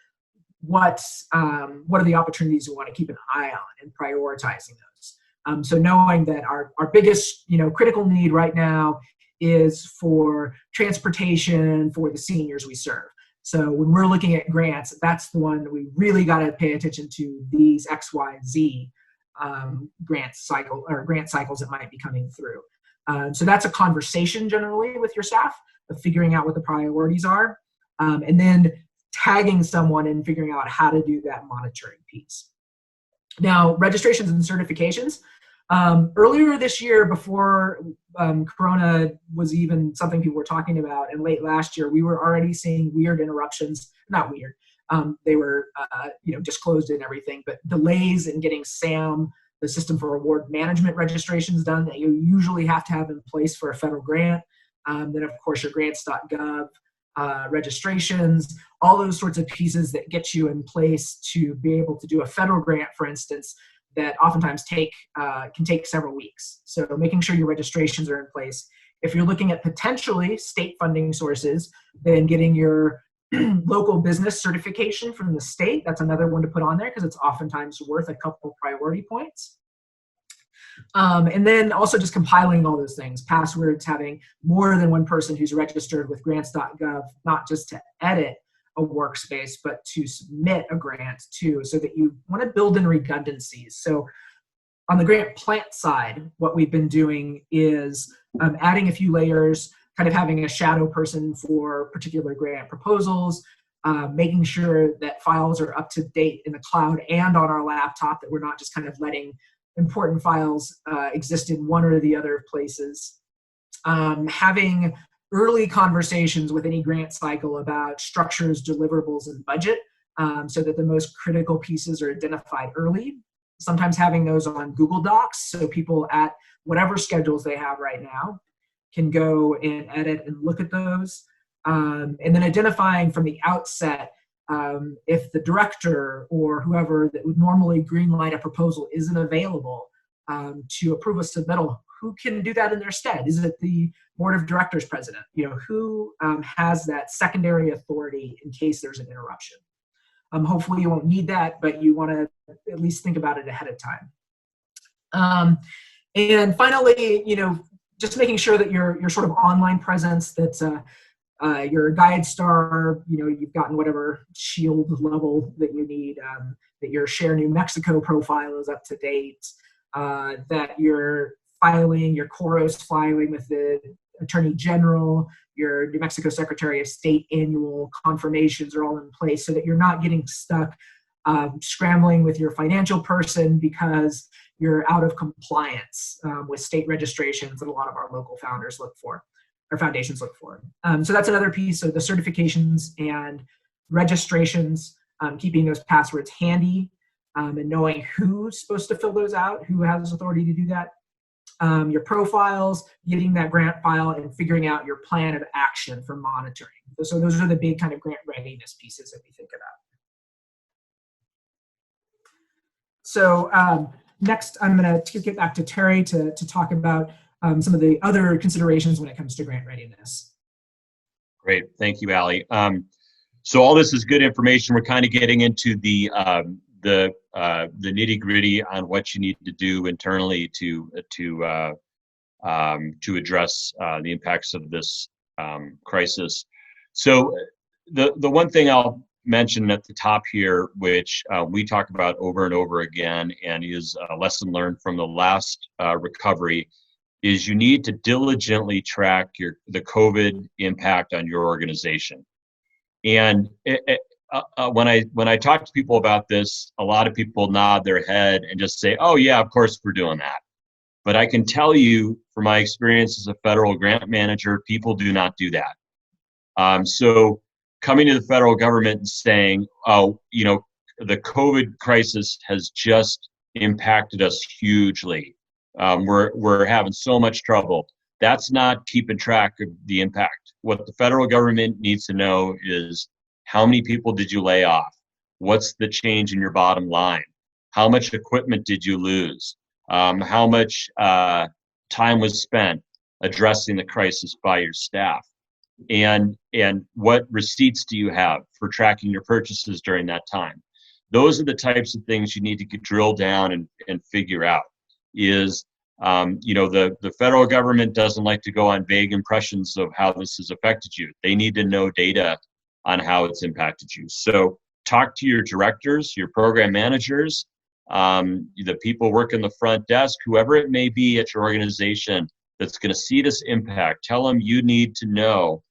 what are the opportunities we want to keep an eye on and prioritizing those. So knowing that our biggest, critical need right now is for transportation for the seniors we serve. So when we're looking at grants, that's the one that we really got to pay attention to, these X, Y, Z grant cycles that might be coming through. So that's a conversation generally with your staff of figuring out what the priorities are, and then tagging someone and figuring out how to do that monitoring piece. Now, registrations and certifications. Earlier this year, before Corona was even something people were talking about, and late last year, we were already seeing weird interruptions. Not weird. They were, disclosed and everything, but delays in getting SAM, the System for Award Management, registrations done that you usually have to have in place for a federal grant. Then, of course, your grants.gov registrations, all those sorts of pieces that get you in place to be able to do a federal grant, for instance, that oftentimes can take several weeks. So making sure your registrations are in place. If you're looking at potentially state funding sources, then getting your local business certification from the state, that's another one to put on there because it's oftentimes worth a couple priority points. And then also just compiling all those things, passwords, having more than one person who's registered with grants.gov, not just to edit a workspace, but to submit a grant too, so that you want to build in redundancies. So on the grant plant side, what we've been doing is adding a few layers, kind of having a shadow person for particular grant proposals, making sure that files are up to date in the cloud and on our laptop, that we're not just kind of letting important files exist in one or the other places. Having early conversations with any grant cycle about structures, deliverables, and budget, so that the most critical pieces are identified early. Sometimes having those on Google Docs, so people at whatever schedules they have right now can go and edit and look at those. And then identifying from the outset if the director or whoever that would normally greenlight a proposal isn't available to approve a submittal, who can do that in their stead? Is it the board of directors president? Who has that secondary authority in case there's an interruption? Hopefully you won't need that, but you want to at least think about it ahead of time. And finally, just making sure that your sort of online presence, that your GuideStar, you've gotten whatever shield level that you need, that your Share New Mexico profile is up to date, that your KOROS filing with the Attorney General, your New Mexico Secretary of State annual confirmations are all in place, so that you're not getting stuck scrambling with your financial person because you're out of compliance with state registrations that a lot of our local foundations look for. So that's another piece. So the certifications and registrations, keeping those passwords handy, and knowing who's supposed to fill those out, who has authority to do that. Your profiles, getting that grant file, and figuring out your plan of action for monitoring. So those are the big kind of grant readiness pieces that we think about. So next, I'm going to get back to Terry to talk about some of the other considerations when it comes to grant readiness. Great, thank you, Allie. So all this is good information. We're kind of getting into the nitty-gritty on what you need to do internally to address the impacts of this crisis. So the one thing I'll mention at the top here, which we talk about over and over again, and is a lesson learned from the last recovery, is you need to diligently track the COVID impact on your organization. And when I talk to people about this, a lot of people nod their head and just say, "Oh yeah, of course we're doing that." But I can tell you from my experience as a federal grant manager, people do not do that. So coming to the federal government and saying, "Oh, the COVID crisis has just impacted us hugely. We're having so much trouble." That's not keeping track of the impact. What the federal government needs to know is, how many people did you lay off? What's the change in your bottom line? How much equipment did you lose? How much time was spent addressing the crisis by your staff? and what receipts do you have for tracking your purchases during that time? Those are the types of things you need to drill down and figure out. Is the federal government doesn't like to go on vague impressions of how this has affected you. They need to know data on how it's impacted you. So talk to your directors, your program managers, the people working the front desk, whoever it may be at your organization that's going to see this impact. Tell them you need to know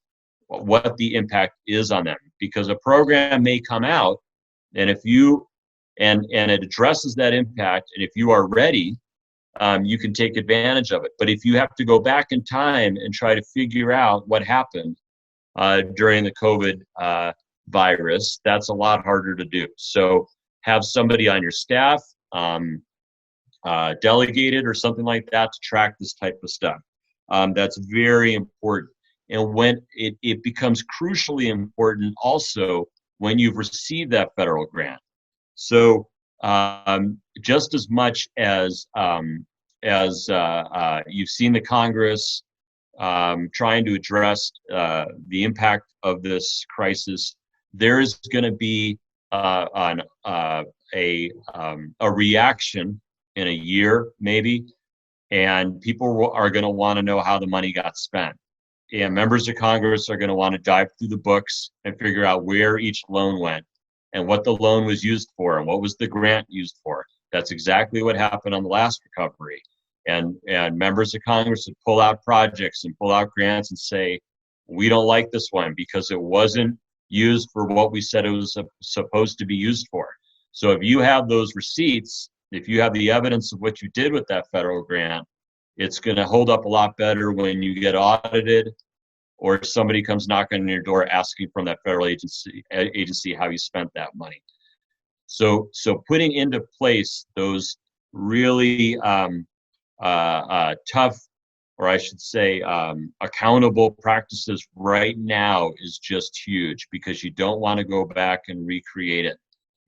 what the impact is on them, because a program may come out, and if you and it addresses that impact, and if you are ready, you can take advantage of it. But if you have to go back in time and try to figure out what happened during the COVID virus, that's a lot harder to do. So have somebody on your staff, delegated or something like that, to track this type of stuff. That's very important. And when it becomes crucially important also when you've received that federal grant. So just as much as you've seen the Congress trying to address the impact of this crisis, there is going to be a reaction in a year, maybe, and people are going to want to know how the money got spent. And members of Congress are going to want to dive through the books and figure out where each loan went and what the loan was used for and what was the grant used for. That's exactly what happened on the last recovery. And members of Congress would pull out projects and pull out grants and say, we don't like this one because it wasn't used for what we said it was supposed to be used for. So if you have those receipts, if you have the evidence of what you did with that federal grant, it's going to hold up a lot better when you get audited or somebody comes knocking on your door asking from that federal agency how you spent that money. So putting into place those really tough, or I should say accountable practices right now is just huge, because you don't want to go back and recreate it.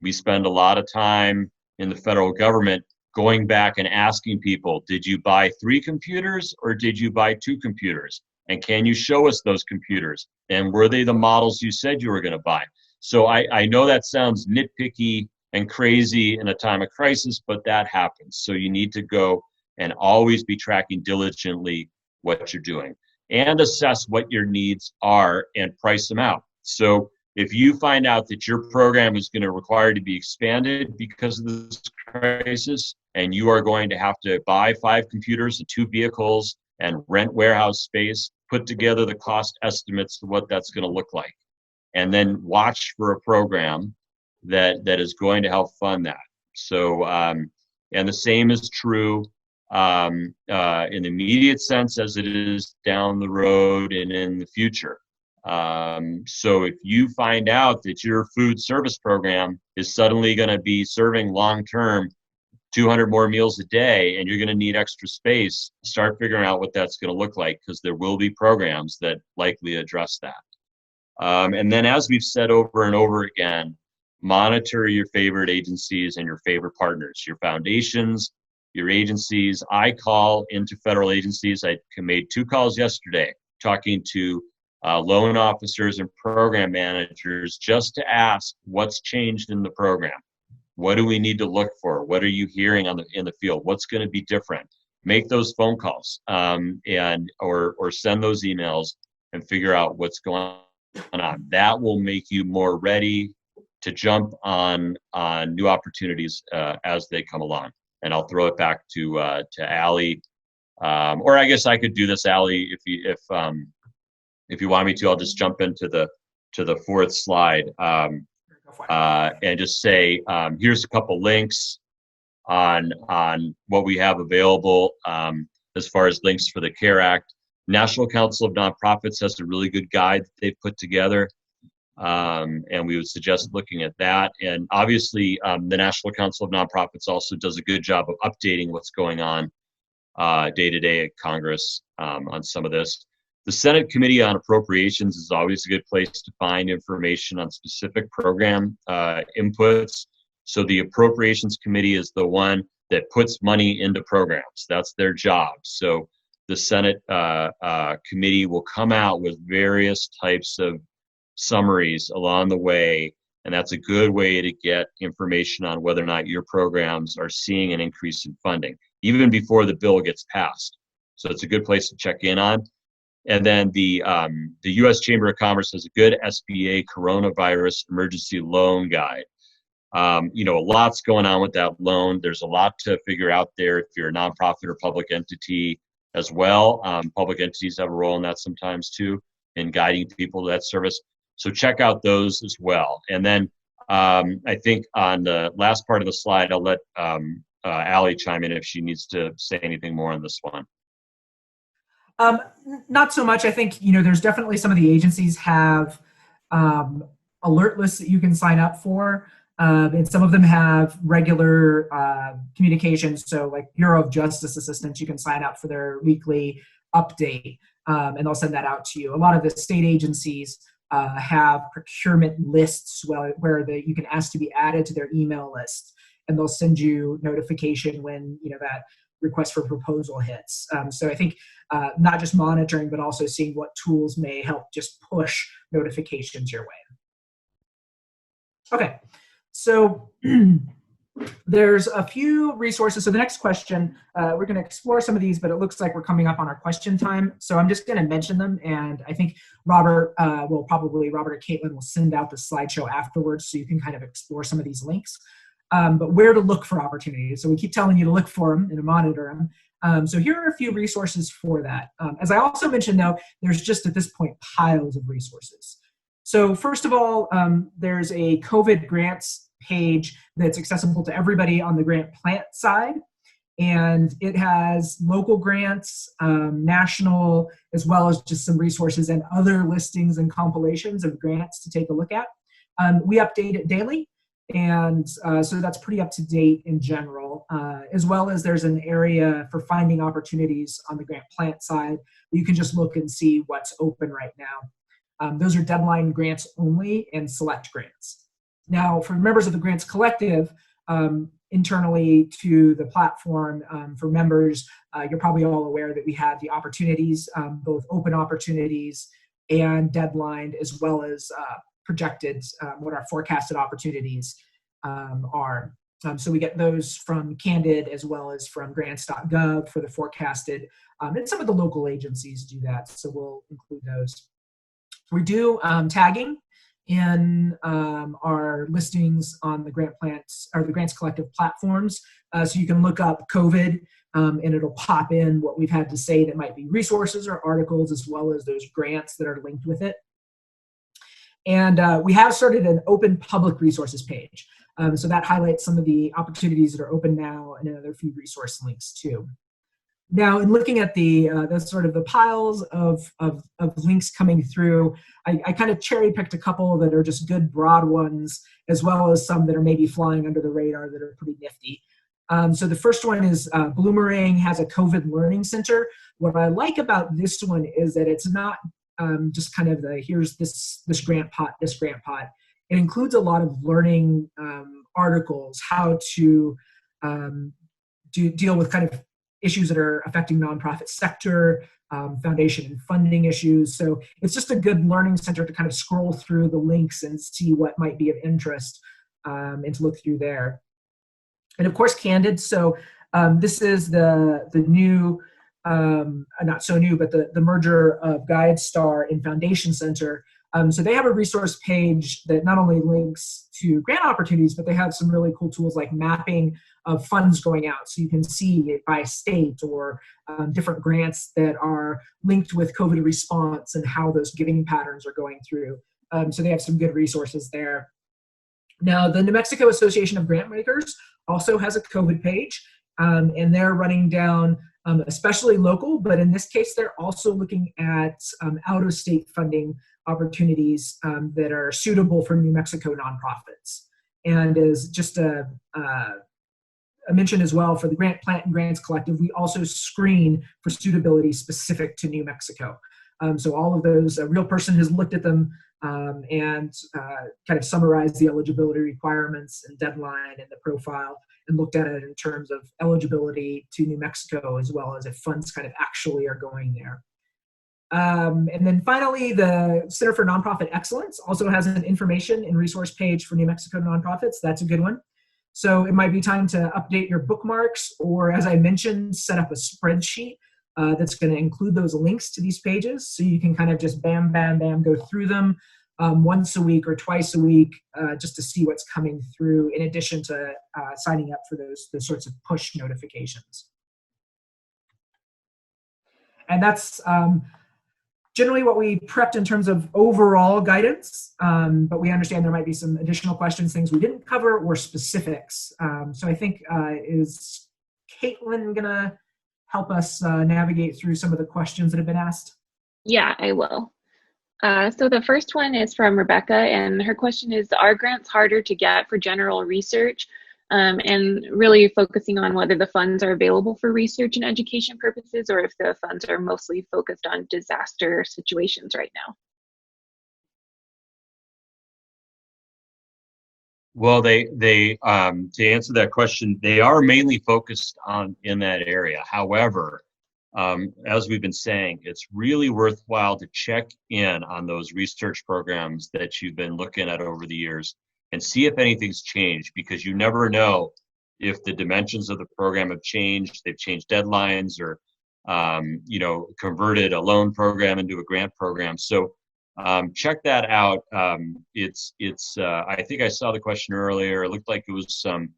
We spend a lot of time in the federal government going back and asking people, did you buy 3 computers or did you buy 2 computers? And can you show us those computers? And were they the models you said you were going to buy? So I know that sounds nitpicky and crazy in a time of crisis, but that happens. So you need to go and always be tracking diligently what you're doing and assess what your needs are and price them out. So if you find out that your program is going to require to be expanded because of this crisis, and you are going to have to buy 5 computers and 2 vehicles and rent warehouse space, put together the cost estimates of what that's going to look like, and then watch for a program that is going to help fund that. So, and the same is true in the immediate sense as it is down the road and in the future. So if you find out that your food service program is suddenly going to be serving long-term 200 more meals a day and you're going to need extra space, start figuring out what that's going to look like, because there will be programs that likely address that. And then, as we've said over and over again, monitor your favorite agencies and your favorite partners, your foundations, your agencies. I call into federal agencies. I made 2 calls yesterday talking to loan officers and program managers just to ask what's changed in the program. What do we need to look for? What are you hearing in the field? What's going to be different? Make those phone calls or send those emails and figure out what's going on. That will make you more ready to jump on new opportunities as they come along. And I'll throw it back to Allie, or I guess I could do this, Allie, if you want me to. I'll just jump into the 4th slide and just say here's a couple links on what we have available as far as links for the CARE Act. National Council of Nonprofits has a really good guide that they've put together, and we would suggest looking at that. And obviously, the National Council of Nonprofits also does a good job of updating what's going on day to day at Congress on some of this. The Senate Committee on Appropriations is always a good place to find information on specific program inputs. So the Appropriations Committee is the one that puts money into programs. That's their job. So the Senate committee will come out with various types of summaries along the way, and that's a good way to get information on whether or not your programs are seeing an increase in funding, even before the bill gets passed. So it's a good place to check in on. And then the U.S. Chamber of Commerce has a good SBA coronavirus emergency loan guide. A lot's going on with that loan. There's a lot to figure out there if you're a nonprofit or public entity as well. Public entities have a role in that sometimes too, in guiding people to that service. So check out those as well. And then I think on the last part of the slide, I'll let Allie chime in if she needs to say anything more on this one. Not so much. I think, there's definitely some of the agencies have alert lists that you can sign up for. And some of them have regular communications. So like Bureau of Justice Assistance, you can sign up for their weekly update, and they'll send that out to you. A lot of the state agencies have procurement lists where you can ask to be added to their email list, and they'll send you notification when that request for proposal hits. So I think not just monitoring, but also seeing what tools may help just push notifications your way. Okay, so there's a few resources. So the next question, we're going to explore some of these, but it looks like we're coming up on our question time. So I'm just going to mention them, and I think Robert or Caitlin will send out the slideshow afterwards so you can kind of explore some of these links. But where to look for opportunities. So we keep telling you to look for them and to monitor them. So here are a few resources for that. As I also mentioned, though, there's just at this point piles of resources. So first of all, there's a COVID grants page that's accessible to everybody on the grant plant side. And it has local grants, national, as well as just some resources and other listings and compilations of grants to take a look at. We update it daily. And so that's pretty up to date in general, as well as there's an area for finding opportunities on the grant plant side. You can just look and see what's open right now. Those are deadline grants only and select grants. Now, for members of the Grants Collective, internally to the platform, for members, you're probably all aware that we have the opportunities, both open opportunities and deadline, as well as projected, what our forecasted opportunities are. So we get those from Candid as well as from grants.gov for the forecasted, and some of the local agencies do that, so we'll include those. We do tagging in our listings on the Grant Plants or the Grants Collective platforms, so you can look up COVID and it'll pop in what we've had to say that might be resources or articles, as well as those grants that are linked with it. And we have started an open public resources page. So that highlights some of the opportunities that are open now and another few resource links too. Now, in looking at the sort of the piles of links coming through, I kind of cherry picked a couple that are just good broad ones, as well as some that are maybe flying under the radar that are pretty nifty. So the first one is Bloomerang has a COVID Learning Center. What I like about this one is that it's not just kind of here's this grant pot, this grant pot. It includes a lot of learning articles, how to deal with kind of issues that are affecting nonprofit sector, foundation and funding issues. So it's just a good learning center to kind of scroll through the links and see what might be of interest, and to look through there. And of course, Candid. So this is the new, not so new, but the merger of GuideStar and Foundation Center. So they have a resource page that not only links to grant opportunities, but they have some really cool tools like mapping of funds going out. So you can see it by state or different grants that are linked with COVID response and how those giving patterns are going through. So they have some good resources there. Now, the New Mexico Association of Grant Makers also has a COVID page, and they're running down especially local, but in this case, they're also looking at out-of-state funding opportunities that are suitable for New Mexico nonprofits. And as just a mention as well, for the Grant Plant and Grants Collective, we also screen for suitability specific to New Mexico. So all of those, a real person has looked at them and kind of summarized the eligibility requirements and deadline and the profile and looked at it in terms of eligibility to New Mexico, as well as if funds kind of actually are going there. And then finally, the Center for Nonprofit Excellence also has an information and resource page for New Mexico nonprofits. That's a good one. So it might be time to update your bookmarks, or as I mentioned, set up a spreadsheet that's going to include those links to these pages, so you can kind of just bam, bam, bam, go through them once a week or twice a week just to see what's coming through, in addition to signing up for those sorts of push notifications. And that's generally what we prepped in terms of overall guidance, but we understand there might be some additional questions, things we didn't cover, or specifics. So I think, is Caitlin gonna help us navigate through some of the questions that have been asked? Yeah, I will. So the first one is from Rebecca, and her question is, are grants harder to get for general research? And really focusing on whether the funds are available for research and education purposes, or if the funds are mostly focused on disaster situations right now. Well, they to answer that question, they are mainly focused on in that area. However, as we've been saying, it's really worthwhile to check in on those research programs that you've been looking at over the years and see if anything's changed, because you never know if the dimensions of the program have changed, they've changed deadlines, or converted a loan program into a grant program. So check that out. I think I saw the question earlier. It looked like it was some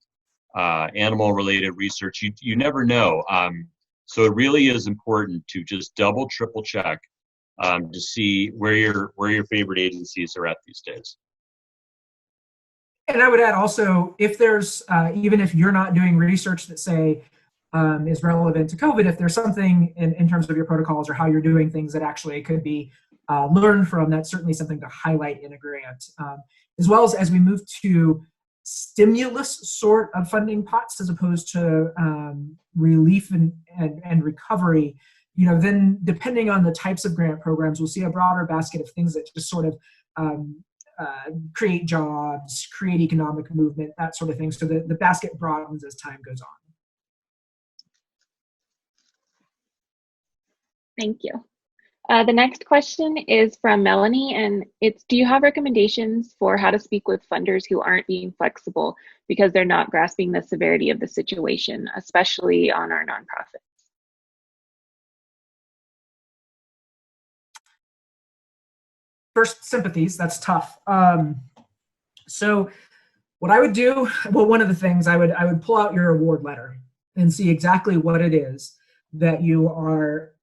animal-related research. You never know. So it really is important to just double, triple check to see where your favorite agencies are at these days. And I would add also, if there's, even if you're not doing research that say is relevant to COVID, if there's something in terms of your protocols or how you're doing things that actually could be learned from, that's certainly something to highlight in a grant. As well as we move to stimulus sort of funding pots as opposed to relief and recovery, then depending on the types of grant programs, we'll see a broader basket of things that just sort of create jobs, create economic movement, that sort of thing. So the basket broadens as time goes on. Thank you. The next question is from Melanie, and it's, do you have recommendations for how to speak with funders who aren't being flexible because they're not grasping the severity of the situation, especially on our nonprofits? First, sympathies, that's tough. So what I would do, well, one of the things I would pull out your award letter and see exactly what it is that you are,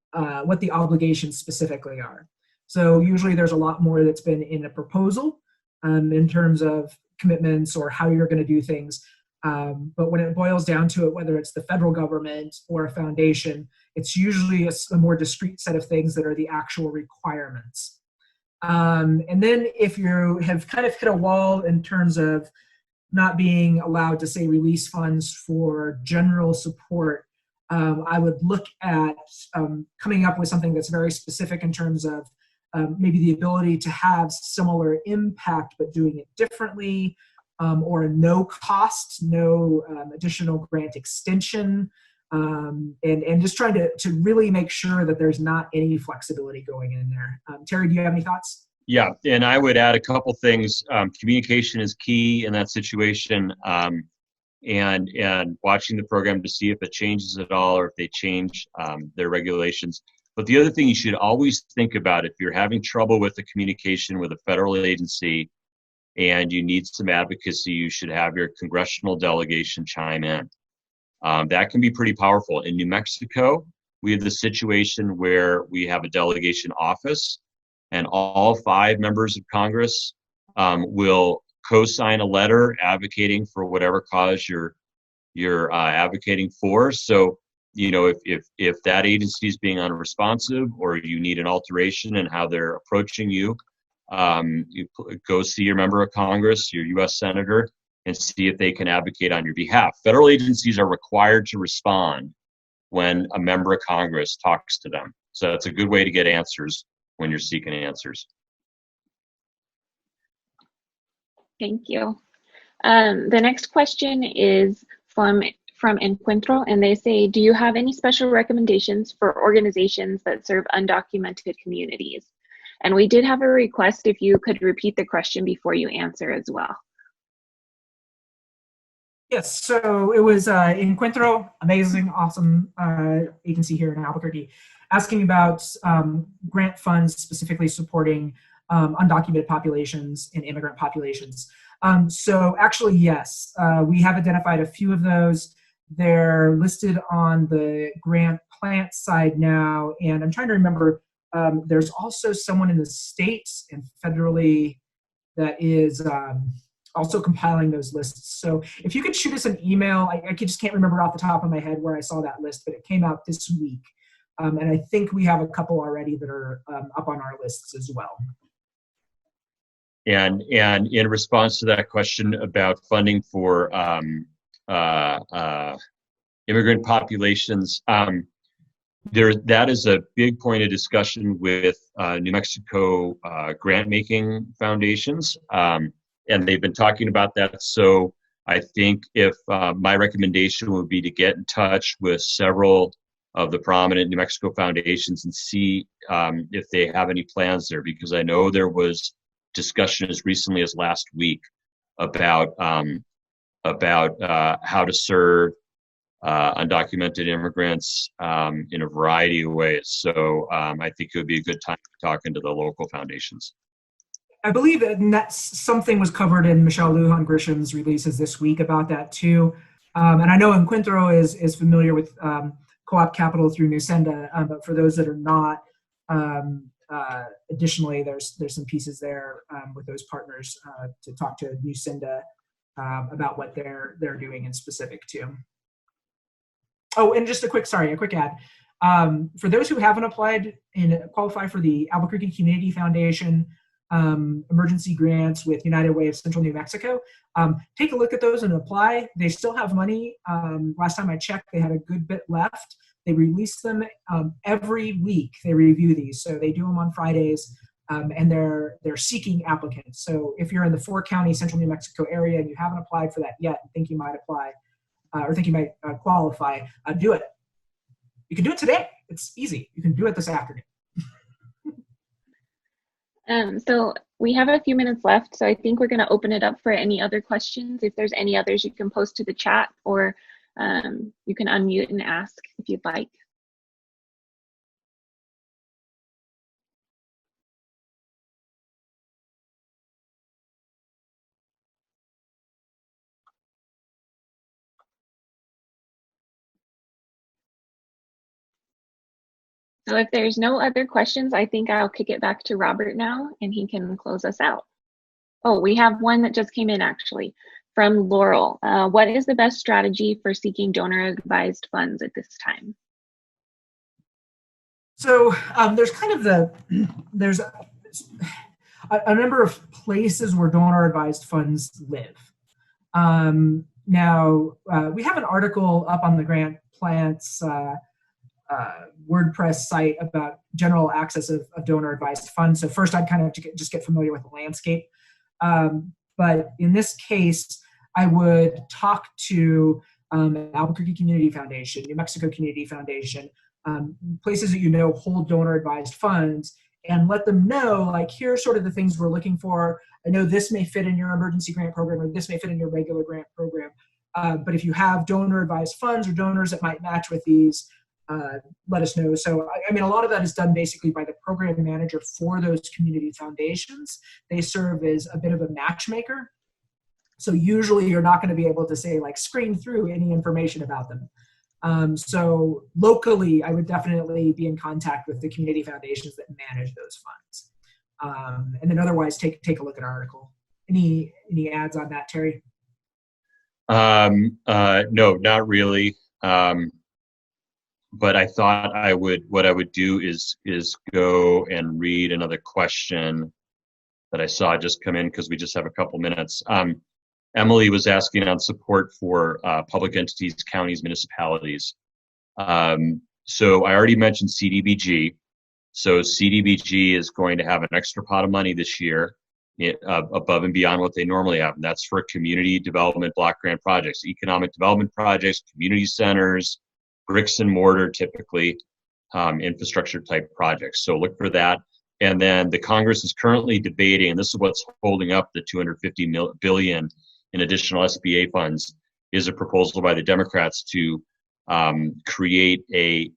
what the obligations specifically are. So usually there's a lot more that's been in a proposal in terms of commitments or how you're going to do things. But when it boils down to it, whether it's the federal government or a foundation, it's usually a more discrete set of things that are the actual requirements. And then if you have kind of hit a wall in terms of not being allowed to, say, release funds for general support, I would look at coming up with something that's very specific in terms of maybe the ability to have similar impact but doing it differently, or a no cost, no additional grant extension, and just trying to really make sure that there's not any flexibility going in there. Terry, do you have any thoughts? Yeah, and I would add a couple things. Communication is key in that situation, and watching the program to see if it changes at all or if they change their regulations. But the other thing you should always think about, if you're having trouble with the communication with a federal agency and you need some advocacy, you should have your congressional delegation chime in. That can be pretty powerful. In New Mexico, we have the situation where we have a delegation office, and all 5 members of Congress will co-sign a letter advocating for whatever cause you're advocating for. So, if that agency is being unresponsive, or you need an alteration in how they're approaching you, you go see your member of Congress, your U.S. Senator, and see if they can advocate on your behalf. Federal agencies are required to respond when a member of Congress talks to them. So that's a good way to get answers when you're seeking answers. Thank you. The next question is from Encuentro, and they say, do you have any special recommendations for organizations that serve undocumented communities? And we did have a request if you could repeat the question before you answer as well. Yes, so it was Encuentro, amazing, awesome agency here in Albuquerque, asking about grant funds specifically supporting undocumented populations and immigrant populations. So actually, yes, we have identified a few of those. They're listed on the grant plant side now, and I'm trying to remember, there's also someone in the States and federally that is also compiling those lists. So if you could shoot us an email, I just can't remember off the top of my head where I saw that list, but it came out this week. And I think we have a couple already that are up on our lists as well. And in response to that question about funding for immigrant populations, that is a big point of discussion with New Mexico grant-making foundations, and they've been talking about that. So I think if my recommendation would be to get in touch with several of the prominent New Mexico foundations and see if they have any plans there, because I know there was discussion as recently as last week about how to serve undocumented immigrants in a variety of ways. So I think it would be a good time talking to the local foundations. I believe that something was covered in Michelle Lujan Grisham's releases this week about that too. And I know Encuentro is familiar with Co-op Capital through Nusenda, but for those that are not, additionally, there's some pieces there with those partners to talk to Nusenda about what they're doing in specific too. Oh, and just a quick ad. For those who haven't applied and qualify for the Albuquerque Community Foundation emergency grants with United Way of Central New Mexico, take a look at those and apply. They still have money. Last time I checked, they had a good bit left. They release them every week. They review these, so they do them on Fridays, and they're seeking applicants. So if you're in the 4-county Central New Mexico area and you haven't applied for that yet and think you might apply, or think you might qualify, do it. You can do it today. It's easy. You can do it this afternoon. So we have a few minutes left, so I think we're going to open it up for any other questions. If there's any others, you can post to the chat, or you can unmute and ask if you'd like. So if there's no other questions, I think I'll kick it back to Robert now, and he can close us out. Oh, we have one that just came in actually from Laurel. What is the best strategy for seeking donor-advised funds at this time? So there's kind of there's a number of places where donor-advised funds live. Now, we have an article up on the Grant Plant's WordPress site about general access of donor-advised funds. So first, I'd kind of just get familiar with the landscape. But in this case, I would talk to Albuquerque Community Foundation, New Mexico Community Foundation, places that you know hold donor-advised funds, and let them know, like, here are sort of the things we're looking for. I know this may fit in your emergency grant program, or this may fit in your regular grant program. But if you have donor-advised funds or donors that might match with these, let us know. So, I mean, a lot of that is done basically by the program manager for those community foundations. They serve as a bit of a matchmaker. So usually you're not going to be able to say, like, screen through any information about them. So locally, I would definitely be in contact with the community foundations that manage those funds. And then otherwise, take a look at our article. Any ads on that, Terry? No, not really. But I thought what I would do is go and read another question that I saw just come in, because we just have a couple minutes. Emily was asking on support for public entities, counties, municipalities. So I already mentioned CDBG. So CDBG is going to have an extra pot of money this year, above and beyond what they normally have. And that's for community development block grant projects, economic development projects, community centers, bricks and mortar, typically infrastructure type projects. So look for that. And then the Congress is currently debating, and this is what's holding up the $250 billion in additional SBA funds, is a proposal by the Democrats to create a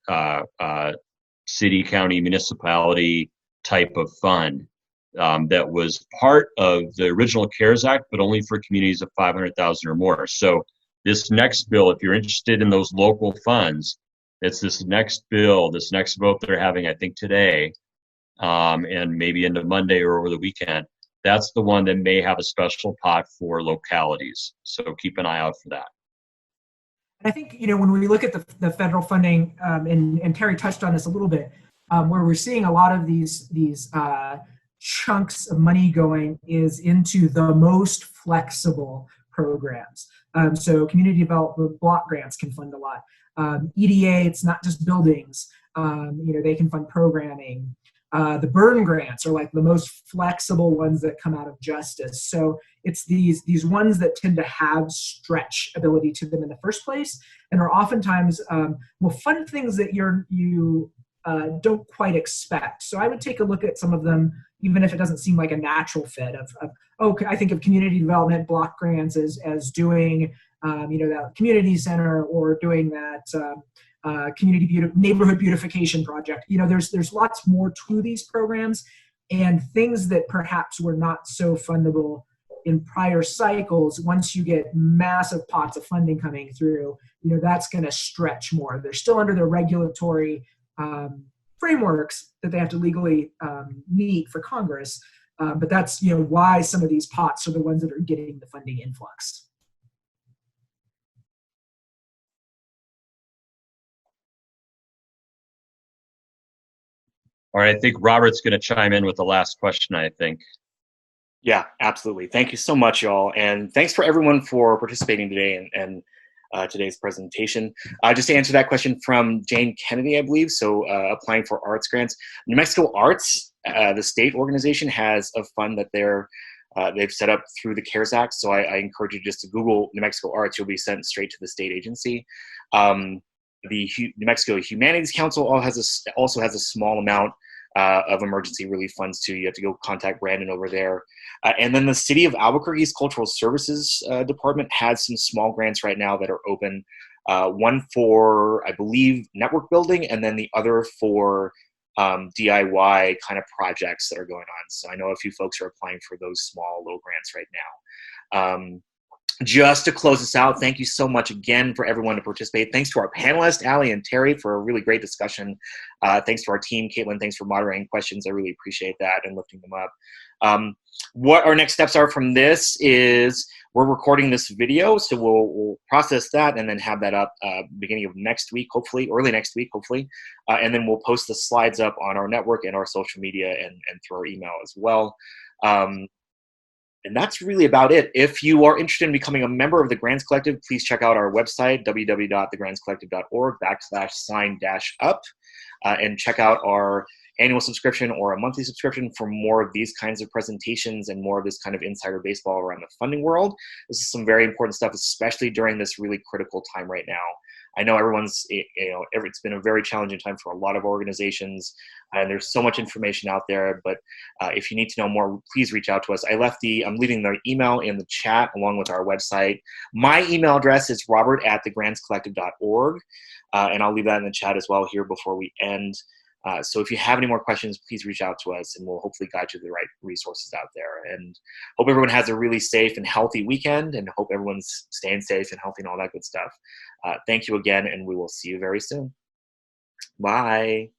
city, county, municipality type of fund that was part of the original CARES Act, but only for communities of 500,000 or more. So this next bill, if you're interested in those local funds, it's this next bill, this next vote they're having, I think today, and maybe into Monday or over the weekend. That's the one that may have a special pot for localities. So keep an eye out for that. I think, when we look at the federal funding, and Terry touched on this a little bit, where we're seeing a lot of these chunks of money going is into the most flexible programs. So community development block grants can fund a lot. EDA, it's not just buildings. They can fund programming. The burn grants are like the most flexible ones that come out of justice. So it's these ones that tend to have stretch ability to them in the first place, and are oftentimes will fund things that you don't quite expect. So I would take a look at some of them, even if it doesn't seem like a natural fit. I think of community development block grants as doing that community center, or doing that neighborhood beautification project. There's lots more to these programs, and things that perhaps were not so fundable in prior cycles. Once you get massive pots of funding coming through, that's going to stretch more. They're still under the regulatory frameworks that they have to legally meet for Congress, but that's why some of these pots are the ones that are getting the funding influx. All right, I think Robert's going to chime in with the last question, I think. Yeah, absolutely. Thank you so much, y'all. And thanks for everyone for participating today and today's presentation. Just to answer that question from Jane Kennedy, I believe, so applying for arts grants. New Mexico Arts, the state organization, has a fund that they've set up through the CARES Act. So I encourage you just to Google New Mexico Arts. You'll be sent straight to the state agency. The New Mexico Humanities Council also has a small amount of emergency relief funds too. You have to go contact Brandon over there. And then the City of Albuquerque's Cultural Services Department has some small grants right now that are open. One for, I believe, network building, and then the other for DIY kind of projects that are going on. So I know a few folks are applying for those small little grants right now. Just to close this out, thank you so much again for everyone to participate. Thanks to our panelists, Allie and Terry, for a really great discussion. Thanks to our team. Caitlin, thanks for moderating questions. I really appreciate that and lifting them up. What our next steps are from this is we're recording this video, so we'll process that and then have that up beginning of next week, hopefully, early next week, hopefully. And then we'll post the slides up on our network and our social media and through our email as well. And that's really about it. If you are interested in becoming a member of the Grants Collective, please check out our website, www.thegrantscollective.org/sign-up, and check out our annual subscription or a monthly subscription for more of these kinds of presentations and more of this kind of insider baseball around the funding world. This is some very important stuff, especially during this really critical time right now. I know it's been a very challenging time for a lot of organizations, and there's so much information out there, but if you need to know more, please reach out to us. I'm leaving the email in the chat along with our website. My email address is robert@thegrantscollective.org, and I'll leave that in the chat as well here before we end. So if you have any more questions, please reach out to us, and we'll hopefully guide you to the right resources out there. And hope everyone has a really safe and healthy weekend, and hope everyone's staying safe and healthy and all that good stuff. Thank you again, and we will see you very soon. Bye.